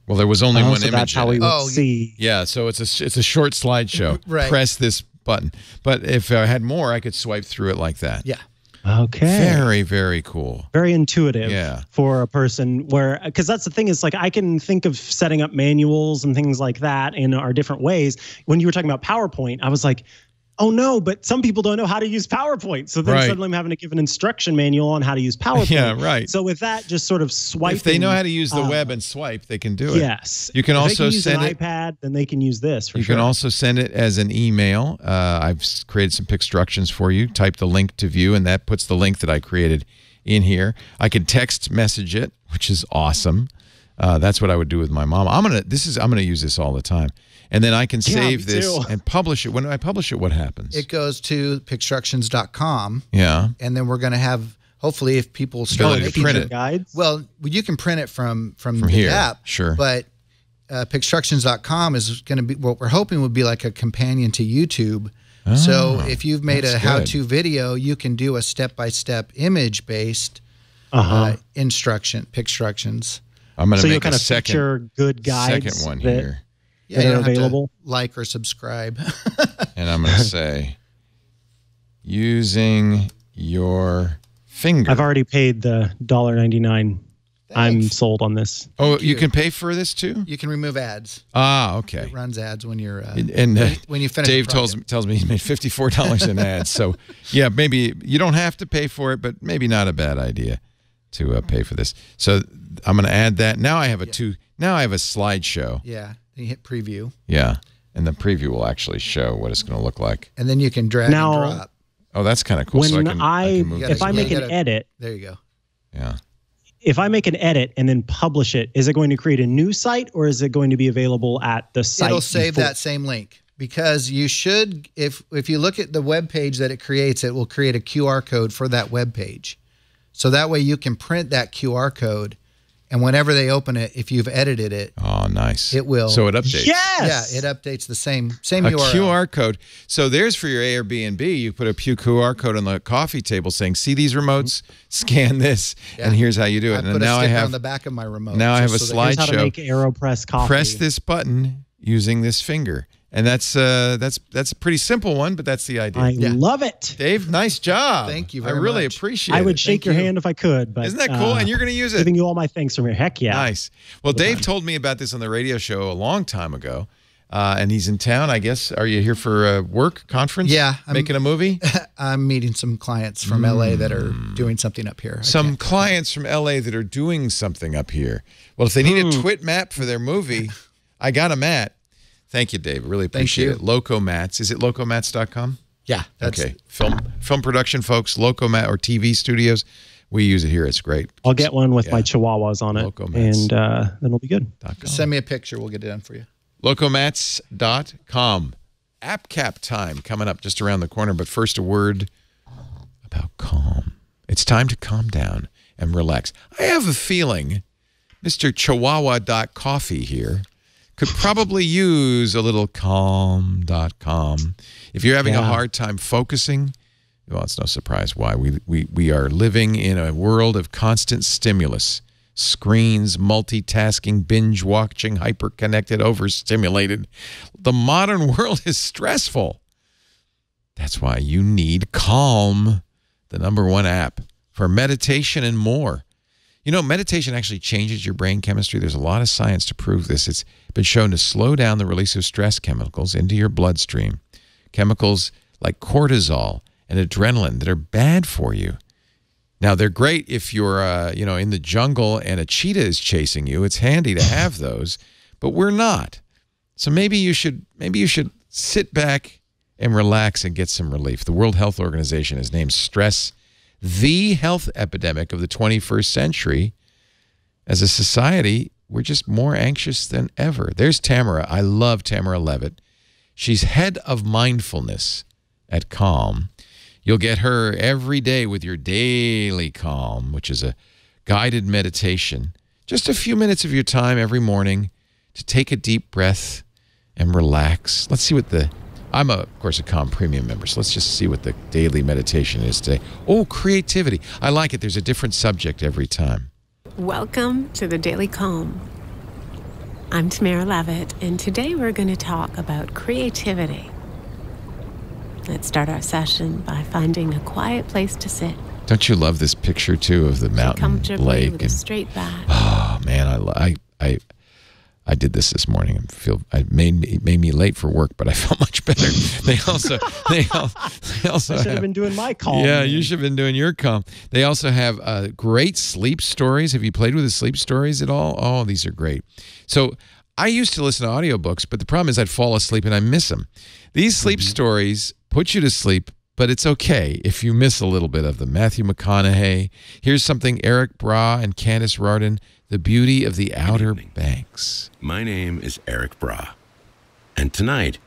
Well, there was only one image. That's how we would see. Yeah, so it's a short slideshow. Right. Press this button. But if I had more, I could swipe through it like that. Yeah. Okay. Very, very cool. Very intuitive for a person because that's the thing is like I can think of setting up manuals and things like that in our different ways. When you were talking about PowerPoint, I was like, oh no, but some people don't know how to use PowerPoint. So then suddenly I'm having to give an instruction manual on how to use PowerPoint. Yeah, right. So with that, just sort of swiping. If they know how to use the web and swipe, they can do it. Yes. You can also send an iPad, then they can use this for You sure. can also send it as an email. I've created some Picstructions for you. Type the link to view, and that puts the link that I created in here. I can text message it, which is awesome. That's what I would do with my mom. I'm gonna use this all the time. And then I can save this and publish it. When I publish it, what happens? It goes to Picstructions.com. Yeah. And then we're going to have, hopefully, if people start making print it. Guides. Well, you can print it from the here, app. Sure. But Picstructions.com is going to be what we're hoping would be like a companion to YouTube. So if you've made a how-to video, you can do a step-by-step image-based Picstructions. I'm going to make kind a of second good guides one here. Yeah, that are available. Like or subscribe. And I'm going to say, using your finger. I've already paid the $1.99. I'm sold on this. Oh, you can pay for this too? You can remove ads. Ah, okay. It runs ads when you're when you finish. Dave tells me he made $54 in ads. So yeah, maybe you don't have to pay for it, but maybe not a bad idea to pay for this. So I'm going to add that. Now I have Now I have a slideshow. Yeah. Then you hit preview. Yeah, and the preview will actually show what it's going to look like. And then you can drag and drop. Oh, that's kind of cool. When so I can move if I make an edit, there you go. Yeah. If I make an edit and then publish it, is it going to create a new site or is it going to be available at the site? It'll save that same link because you should, if you look at the web page that it creates, it will create a QR code for that web page. So that way you can print that QR code. And whenever they open it, if you've edited it, oh, nice, it will. So it updates. Yes, yeah, it updates the same a URL. QR code. So there's for your Airbnb. You put a QR code on the coffee table saying, "See these remotes? Scan this, and here's how you do it." I and now I have on the back of my remote. Now I have a slideshow. How to make AeroPress coffee. Press this button using this finger. And that's a pretty simple one, but that's the idea. I love it. Dave, nice job. Thank you very much. I really much. appreciate it. I would shake your hand if I could. But isn't that cool? And you're going to use it. Giving you all my thanks from here. Heck yeah. Nice. Well, Dave told me about this on the radio show a long time ago. And he's in town, I guess. Are you here for a work conference? Yeah. Making a movie? I'm meeting some clients from LA that are doing something up here. Some clients from LA that are doing something up here. Well, if they need a twit map for their movie, I got a mat. Thank you, Dave. Really appreciate it. Loco Mats. Is it locomats.com? Yeah. That's okay. Film production folks, Locomat or TV studios. We use it here. It's great. I'll get one with my chihuahuas on it. Locomats. And then it'll be good. Send me a picture. We'll get it done for you. Locomats.com. App cap time coming up just around the corner. But first, a word about calm. It's time to calm down and relax. I have a feeling Mr. Chihuahua.coffee here could probably use a little calm.com. If you're having a hard time focusing, well, it's no surprise why. We are living in a world of constant stimulus. Screens, multitasking, binge-watching, hyper-connected, overstimulated. The modern world is stressful. That's why you need Calm, the #1 app for meditation and more. You know, meditation actually changes your brain chemistry. There's a lot of science to prove this. It's been shown to slow down the release of stress chemicals into your bloodstream. Chemicals like cortisol and adrenaline that are bad for you. Now, they're great if you're, in the jungle and a cheetah is chasing you. It's handy to have those, but we're not. So maybe you should sit back and relax and get some relief. The World Health Organization has named stress the health epidemic of the 21st century. As a society, we're just more anxious than ever. There's Tamara. I love Tamara Levitt. She's head of mindfulness at Calm. You'll get her every day with your daily Calm, which is a guided meditation. Just a few minutes of your time every morning to take a deep breath and relax. Let's see what I'm, of course, a Calm Premium member, so let's just see what the daily meditation is today. Oh, creativity. I like it. There's a different subject every time. Welcome to the Daily Calm. I'm Tamara Levitt, and today we're going to talk about creativity. Let's start our session by finding a quiet place to sit. Don't you love this picture, too, of the mountain lake? With a straight back. Oh, man, I did this morning and it made me late for work, but I felt much better. They also I should have been doing my Calm. Yeah, you should have been doing your Calm. They also have great sleep stories. Have you played with the sleep stories at all? Oh, these are great. So I used to listen to audiobooks, but the problem is I'd fall asleep and I miss them. These sleep stories put you to sleep, but it's okay if you miss a little bit of them. Matthew McConaughey. Here's something Eric Bra and Candace Rardin. The Beauty of the Outer Banks. My name is Eric Bra, and tonight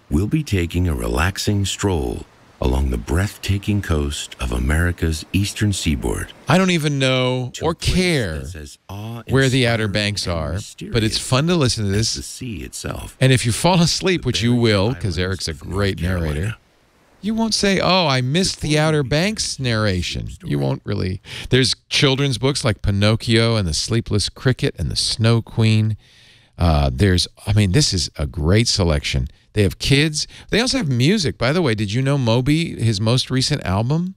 we'll be taking a relaxing stroll along the breathtaking coast of America's eastern seaboard. I don't even know or care where the Outer Banks are, but it's fun to listen to this. The sea itself. And if you fall asleep, which you will, because Eric's a great narrator, you won't say, oh, I missed the Outer Banks narration. You won't really. There's children's books like Pinocchio and the Sleepless Cricket and the Snow Queen. This is a great selection. They have kids. They also have music. By the way, did you know Moby, his most recent album,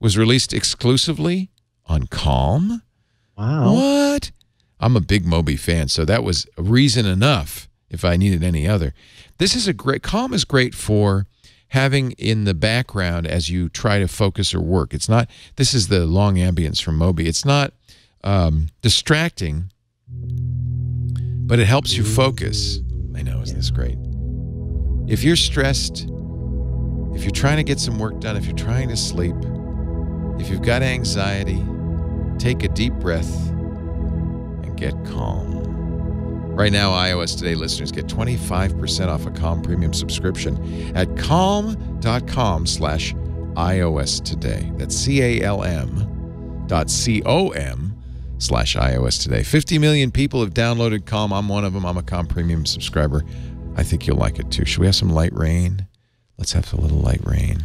was released exclusively on Calm? Wow. What? I'm a big Moby fan, so that was reason enough if I needed any other. This is Calm is great for having in the background as you try to focus or work. It's not, this is the long ambience from Moby. It's not distracting, but it helps you focus. I know, isn't this great? If you're stressed, if you're trying to get some work done, if you're trying to sleep, if you've got anxiety, take a deep breath and get calm. Right now, iOS Today listeners get 25% off a Calm Premium subscription at calm.com/iOS Today. That's calm.com/iOS Today. 50 million people have downloaded Calm. I'm one of them. I'm a Calm Premium subscriber. I think you'll like it too. Should we have some light rain? Let's have a little light rain.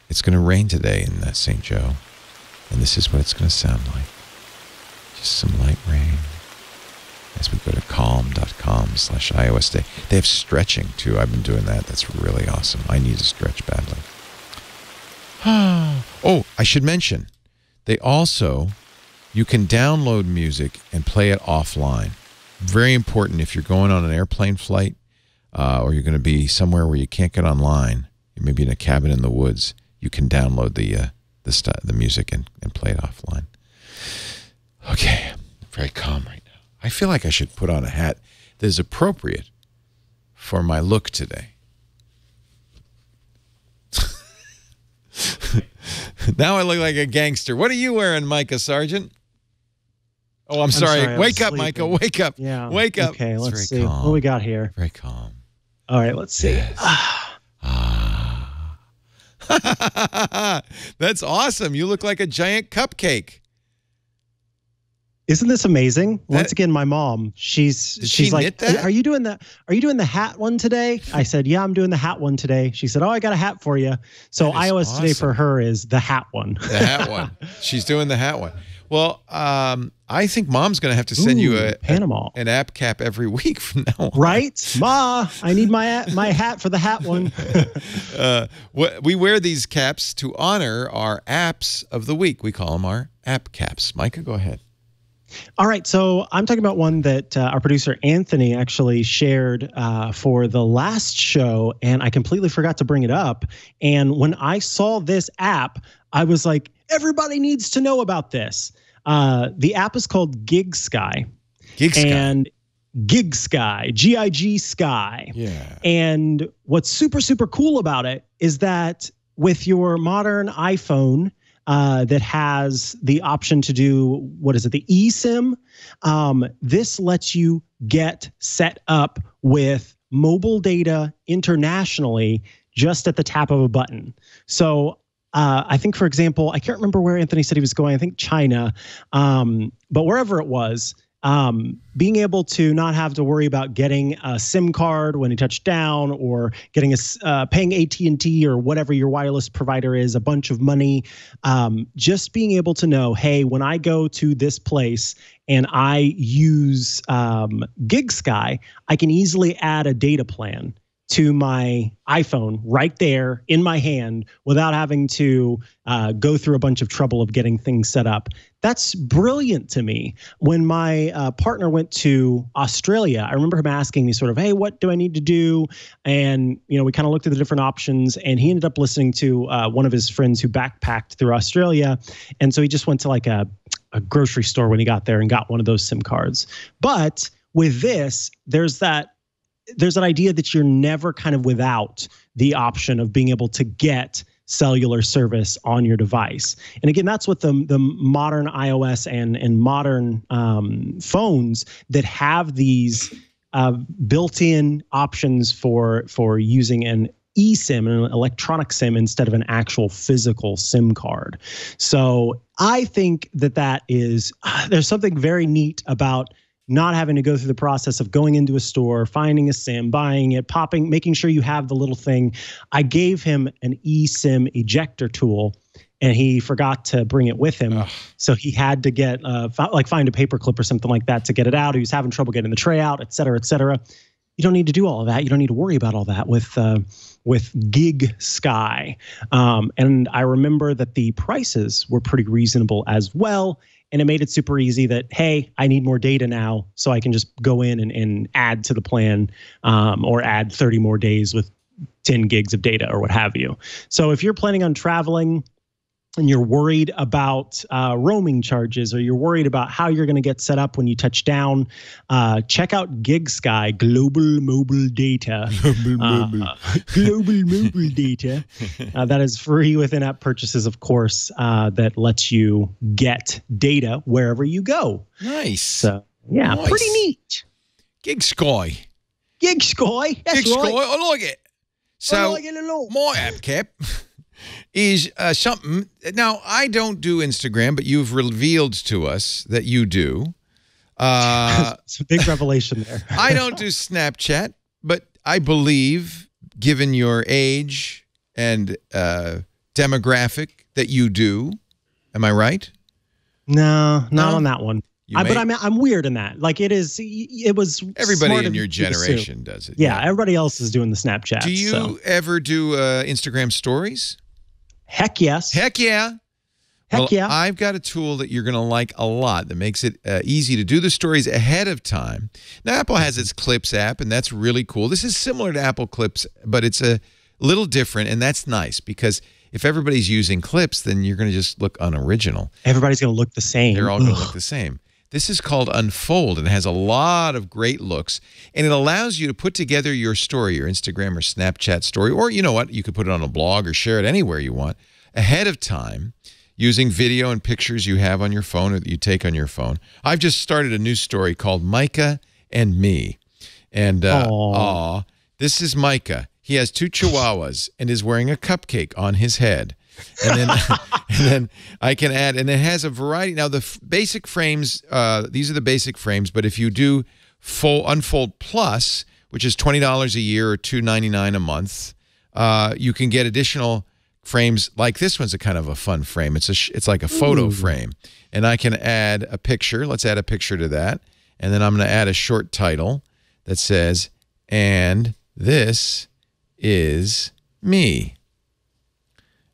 It's going to rain today in St. Joe, and this is what it's going to sound like. Just some light rain. As we go to calm.com/iOS Day. They have stretching, too. I've been doing that. That's really awesome. I need to stretch badly. Oh, I should mention, you can download music and play it offline. Very important if you're going on an airplane flight or you're going to be somewhere where you can't get online, you may be in a cabin in the woods, you can download the music and play it offline. Okay, I'm very calm right now. I feel like I should put on a hat that is appropriate for my look today. Now I look like a gangster. What are you wearing, Mikah, Sargent? Oh, I'm sorry. Wake up, Mikah. Wake up. Yeah. Wake up. Okay, let's see. Calm. What do we got here? Very calm. All right, let's see. Yes. That's awesome. You look like a giant cupcake. Isn't this amazing? Once again, my mom, she's like, that? Are you doing the hat one today? I said, yeah, I'm doing the hat one today. She said, oh, I got a hat for you. So iOS awesome. Today for her is the hat one. The hat one. She's doing the hat one. Well, I think Mom's going to have to send you an app cap every week from now on. Right? Ma, I need my hat for the hat one. We wear these caps to honor our apps of the week. We call them our app caps. Mikah, go ahead. All right, so I'm talking about one that our producer Anthony actually shared for the last show, and I completely forgot to bring it up. And when I saw this app, I was like, everybody needs to know about this. The app is called Gig Sky. And Gig Sky, G-I-G Sky. Yeah. And what's super, super cool about it is that with your modern iPhone, that has the option to do, the eSIM. This lets you get set up with mobile data internationally just at the tap of a button. So I think, for example, I can't remember where Anthony said he was going. I think China, but wherever it was, being able to not have to worry about getting a SIM card when you touch down, or getting paying AT&T or whatever your wireless provider is a bunch of money. Just being able to know, hey, when I go to this place and I use GigSky, I can easily add a data plan to my iPhone right there in my hand without having to go through a bunch of trouble of getting things set up. That's brilliant to me. When my partner went to Australia, I remember him asking me sort of, hey, what do I need to do? And, we kind of looked at the different options, and he ended up listening to one of his friends who backpacked through Australia. And so he just went to like a grocery store when he got there and got one of those SIM cards. But with this, there's that idea that you're never kind of without the option of being able to get cellular service on your device. And again, that's what the modern iOS and modern phones that have these built-in options for using an eSIM, an electronic SIM, instead of an actual physical SIM card. So I think that is, there's something very neat about not having to go through the process of going into a store, finding a SIM, buying it, making sure you have the little thing. I gave him an eSIM ejector tool, and he forgot to bring it with him. So he had to get find a paper clip or something like that to get it out. He was having trouble getting the tray out, et cetera, et cetera. You don't need to do all of that. You don't need to worry about all that with GigSky. And I remember that the prices were pretty reasonable as well. And it made it super easy that, hey, I need more data now, so I can just go in and add to the plan, or add 30 more days with 10 gigs of data or what have you. So if you're planning on traveling and you're worried about roaming charges, or you're worried about how you're going to get set up when you touch down, check out GigSky, Global Mobile Data. Global Mobile Data. That is free with in-app purchases, of course, that lets you get data wherever you go. Nice. So, yeah, nice. Pretty neat. GigSky. GigSky. That's GigSky, right. I like it. So, I like it a lot. My app cap is something. Now, I don't do Instagram, but you've revealed to us that you do. It's a big revelation there. I don't do Snapchat, but I believe, given your age and demographic, that you do. Am I right? No, not on that one. But I'm weird in that. Like it was everybody in your generation does it. Yeah, everybody else is doing the Snapchat. Do you ever do Instagram stories? Heck yes. Heck yeah. Heck yeah. I've got a tool that you're going to like a lot that makes it easy to do the stories ahead of time. Now, Apple has its Clips app, and that's really cool. This is similar to Apple Clips, but it's a little different, and that's nice because if everybody's using Clips, then you're going to just look unoriginal. Everybody's going to look the same. They're all going to look the same. This is called Unfold, and it has a lot of great looks, and it allows you to put together your story, your Instagram or Snapchat story, or you know what, you could put it on a blog or share it anywhere you want ahead of time using video and pictures you have on your phone or that you take on your phone. I've just started a new story called Mikah and Me, and this is Mikah. He has 2 chihuahuas and is wearing a cupcake on his head. And then I can add, and it has a variety. Now the basic frames, these are the basic frames, but if you do Unfold Plus, which is $20 a year or $2.99 a month, you can get additional frames. Like this one's a kind of a fun frame. It's like a photo frame, and I can add a picture. Let's add a picture to that, and then I'm going to add a short title that says, "And this is me."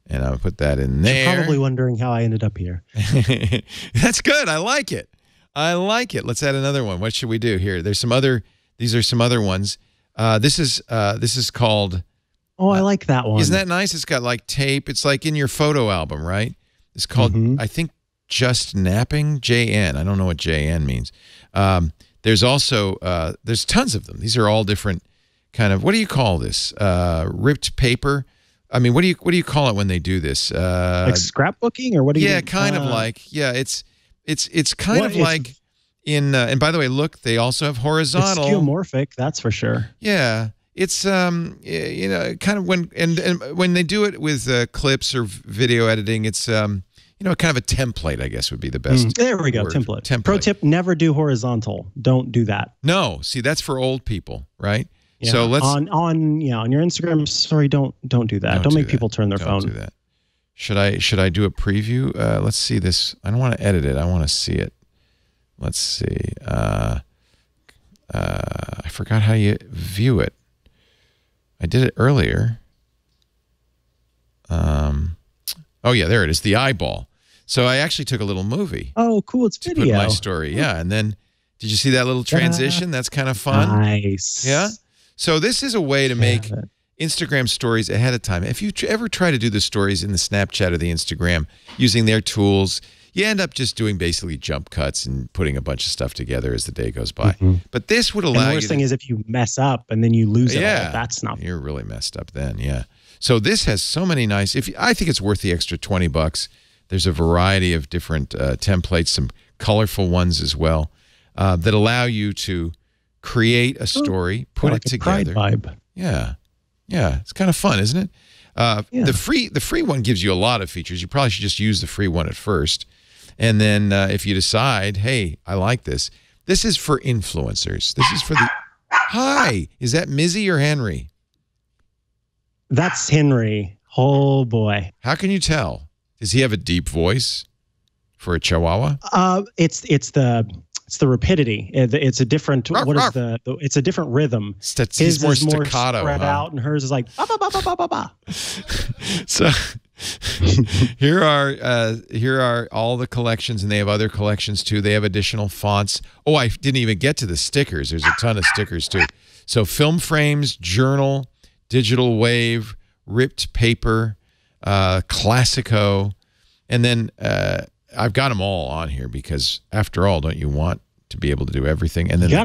And I'll put that in there. You're probably wondering how I ended up here. That's good. I like it. I like it. Let's add another one. What should we do here? There's some other. These are some other ones. This is called. Oh, I like that one. Isn't that nice? It's got like tape. It's like in your photo album, right? It's called, I think, Just Napping, JN. I don't know what JN means. There's also, there's tons of them. These are all different kind of, what do you call this? Ripped paper. I mean, what do you call it when they do this? Like scrapbooking, or what do you? Yeah, kind of like. Yeah, it's kind of like in. And by the way, look, they also have horizontal. It's skeuomorphic, that's for sure. Yeah, it's you know, kind of when they do it with clips or video editing, it's kind of a template, I guess would be the best. There we go, word. template. Pro tip, never do horizontal. Don't do that. No, see, that's for old people, right? Yeah. So let's on your Instagram story, don't do that. Don't make people turn their phone. Don't do that. Should I do a preview? Let's see this. I don't want to edit it. I want to see it. Let's see. I forgot how you view it. I did it earlier. Oh yeah, there it is. The eyeball. So I actually took a little movie. Oh, cool! It's video. To put my story. Yeah, and then did you see that little transition? That's kind of fun. Nice. Yeah. So this is a way to make Instagram stories ahead of time. If you ever try to do the stories in the Snapchat or the Instagram using their tools, you end up just doing basically jump cuts and putting a bunch of stuff together as the day goes by. But this would allow you. The worst thing is if you mess up and then you lose it all. That's not. You're really messed up then. Yeah. So this has so many nice. I think it's worth the extra $20. There's a variety of different templates, some colorful ones as well, that allow you to create a story, put it together. Pride vibe. Yeah. Yeah, it's kind of fun, isn't it? The free one gives you a lot of features. You probably should just use the free one at first. And then if you decide, hey, I like this. This is for influencers. This is for the... Hi, is that Mizzy or Henry? That's Henry. Oh, boy. How can you tell? Does he have a deep voice for a Chihuahua? It's the rapidity. It's a different. What is the? It's a different rhythm. He's more staccato, spread out, and hers is like ba ba ba ba ba ba ba. So here are all the collections, and they have other collections too. They have additional fonts. Oh, I didn't even get to the stickers. There's a ton of stickers too. So film frames, journal, digital wave, ripped paper, Classico, and then I've got them all on here because, after all, don't you want to be able to do everything? And then you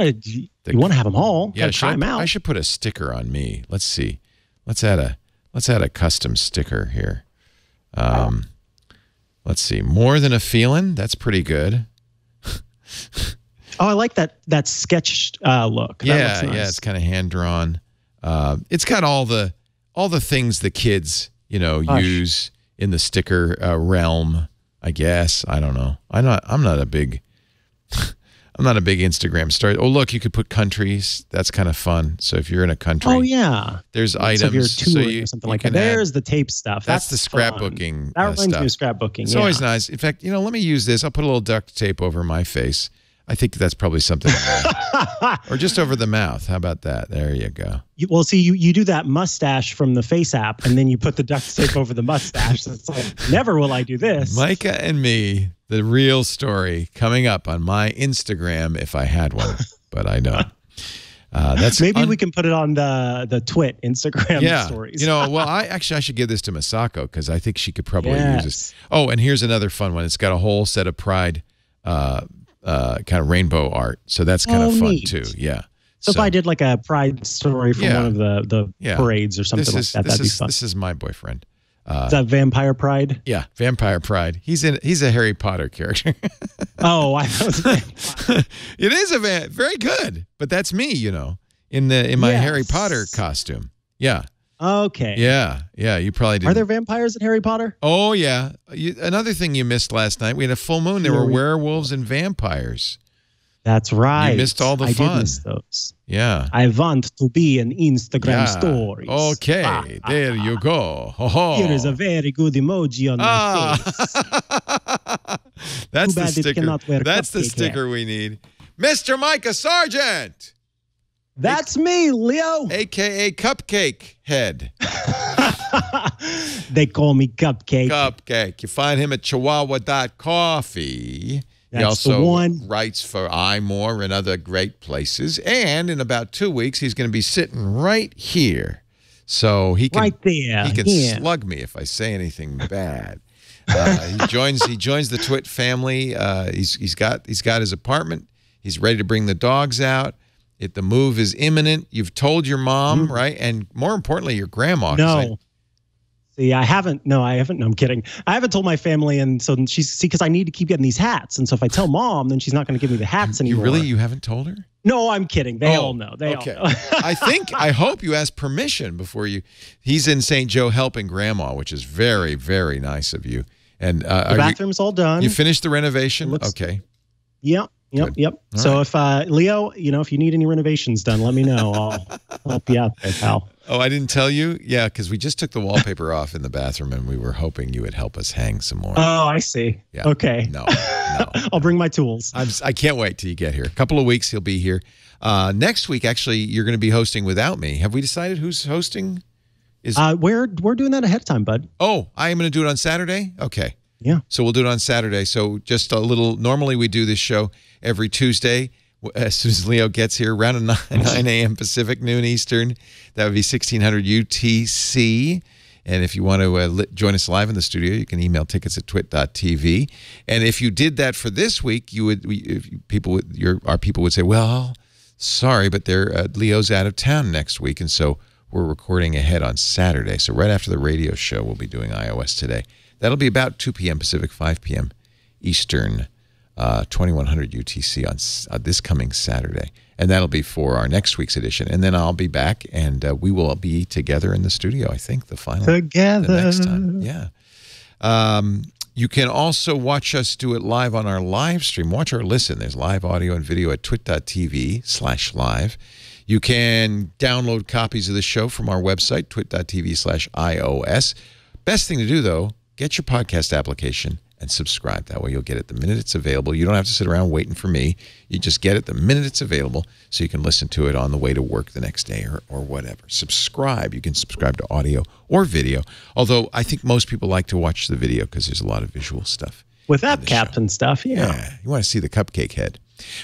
want to have them all. Yeah, try them out. I should put a sticker on me. Let's see. Let's add a custom sticker here. Let's see. More than a feeling. That's pretty good. Oh, I like that sketch look. That looks nice. Yeah. It's kind of hand drawn. It's got all the things the kids use in the sticker realm. I guess. I don't know. I'm not a big Instagram star. Oh, look, you could put countries. That's kind of fun. So if you're in a country, there's items. So if you're touring or something like that. There's the tape stuff. That's the scrapbooking. That reminds me of scrapbooking. It's always nice. In fact, let me use this. I'll put a little duct tape over my face. I think that's probably something. Or just over the mouth. How about that? There you go. Well, see, you do that mustache from the FaceApp, and then you put the duct tape over the mustache. It's like, never will I do this. Micah and me, the real story, coming up on my Instagram if I had one, but I don't. Maybe we can put it on the Twit Instagram stories. I should give this to Masako because I think she could probably use this. Oh, and here's another fun one. It's got a whole set of Pride kind of rainbow art, so that's kind of fun too. Yeah. So if I did like a Pride story from one of the parades or something like that, that'd be fun. This is my boyfriend. Is that Vampire Pride? Yeah, Vampire Pride. He's a Harry Potter character. Oh, I thought it was Vampire. It is very good, but that's me, in my Harry Potter costume. Yeah. Okay. Yeah. You probably did. Are there vampires in Harry Potter? Oh yeah. Another thing you missed last night. We had a full moon. There were werewolves and vampires. That's right. You missed all the fun. I did miss those. Yeah. I want to be in Instagram stories. Okay, there you go. Here is a very good emoji on my face. That's Too bad the sticker. It cannot wear That's the sticker we need. Mr. Mikah Sargent. That's me, Leo. AKA Cupcake Head. They call me Cupcake. Cupcake. You find him at chihuahua.coffee. He also the one. writes for iMore and other great places. And in about 2 weeks, he's going to be sitting right here. So he can, right there. He can slug me if I say anything bad. He joins the Twit family. He's got his apartment. He's ready to bring the dogs out. The move is imminent. You've told your mom, right? And more importantly, your grandma. No. See, I haven't. No, I'm kidding. I haven't told my family, and so because I need to keep getting these hats, and so if I tell mom, then she's not going to give me the hats anymore. You haven't told her? No, I'm kidding. They all know. They all know. I hope you ask permission before you. He's in St. Joe helping grandma, which is very, very nice of you. And the bathroom's all done. You finished the renovation? Okay. Yep. So if Leo, if you need any renovations done, let me know. I'll help you out there, pal. Oh, I didn't tell you? Yeah, because we just took the wallpaper off in the bathroom, and we were hoping you would help us hang some more. Oh, I see. Yeah. Okay. No. I'll bring my tools. I can't wait till you get here. A couple of weeks, he'll be here. Next week, actually, you're going to be hosting without me. Have we decided who's hosting? We're doing that ahead of time, bud. Oh, I am going to do it on Saturday? Okay. Yeah. So we'll do it on Saturday. So just a little, normally we do this show every Tuesday. As soon as Leo gets here, around 9 a.m. Pacific, noon Eastern. That would be 1600 UTC. And if you want to join us live in the studio, you can email tickets@twit.tv. And if you did that for this week, our people would say, well, sorry, but Leo's out of town next week. And so we're recording ahead on Saturday. So right after the radio show, we'll be doing iOS Today. That'll be about 2 p.m. Pacific, 5 p.m. Eastern. 2100 UTC on this coming Saturday. And that'll be for our next week's edition. And then I'll be back, and we will be together in the studio, I think, the next time. Yeah. You can also watch us do it live on our live stream. Watch or listen. There's live audio and video at twit.tv/live. You can download copies of the show from our website, twit.tv/iOS. Best thing to do, though, get your podcast application and subscribe. That way you'll get it the minute it's available. You don't have to sit around waiting for me. You just get it the minute it's available so you can listen to it on the way to work the next day or whatever. Subscribe. You can subscribe to audio or video, although I think most people like to watch the video because there's a lot of visual stuff. With app caps and stuff, yeah. You want to see the cupcake head.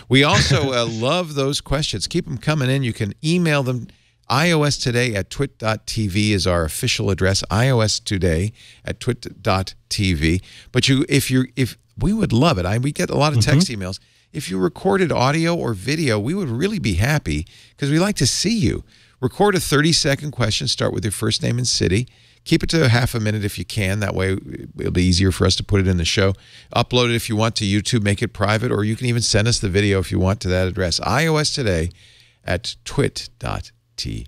We also love those questions. Keep them coming in. You can email them. iOS Today at twit.tv is our official address. iOS Today at twit.tv. But if we would love it. We get a lot of text emails. If you recorded audio or video, we would really be happy because we like to see you. Record a 30-second question. Start with your first name and city. Keep it to half a minute if you can. That way it'll be easier for us to put it in the show. Upload it if you want to YouTube. Make it private, or you can even send us the video if you want to that address. iOS Today at twit.tv.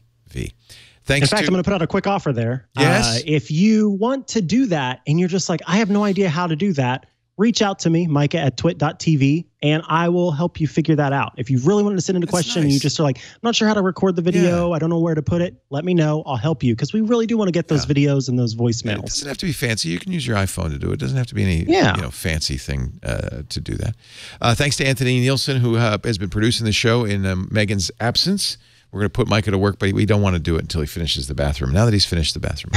Thanks. In fact, I'm going to put out a quick offer there. Yes. If you want to do that and you're just like, I have no idea how to do that, reach out to me, Mikah at twit.tv, and I will help you figure that out. If you really want to send in a question and you just are like, I'm not sure how to record the video, I don't know where to put it, let me know. I'll help you because we really do want to get those videos and those voicemails. It doesn't have to be fancy. You can use your iPhone to do it. It doesn't have to be any fancy thing to do that. Thanks to Anthony Nielsen, who has been producing the show in Megan's absence. We're going to put Mikah to work, but we don't want to do it until he finishes the bathroom. Now that he's finished the bathroom.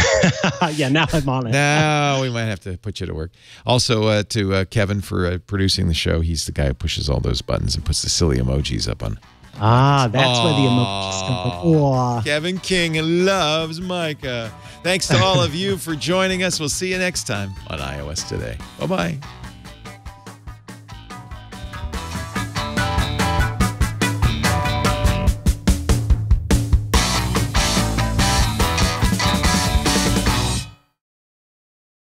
Yeah, now I'm on it. Now we might have to put you to work. Also to Kevin for producing the show. He's the guy who pushes all those buttons and puts the silly emojis up on. That's where the emojis come from. Kevin King loves Mikah. Thanks to all of you for joining us. We'll see you next time on iOS Today. Bye-bye.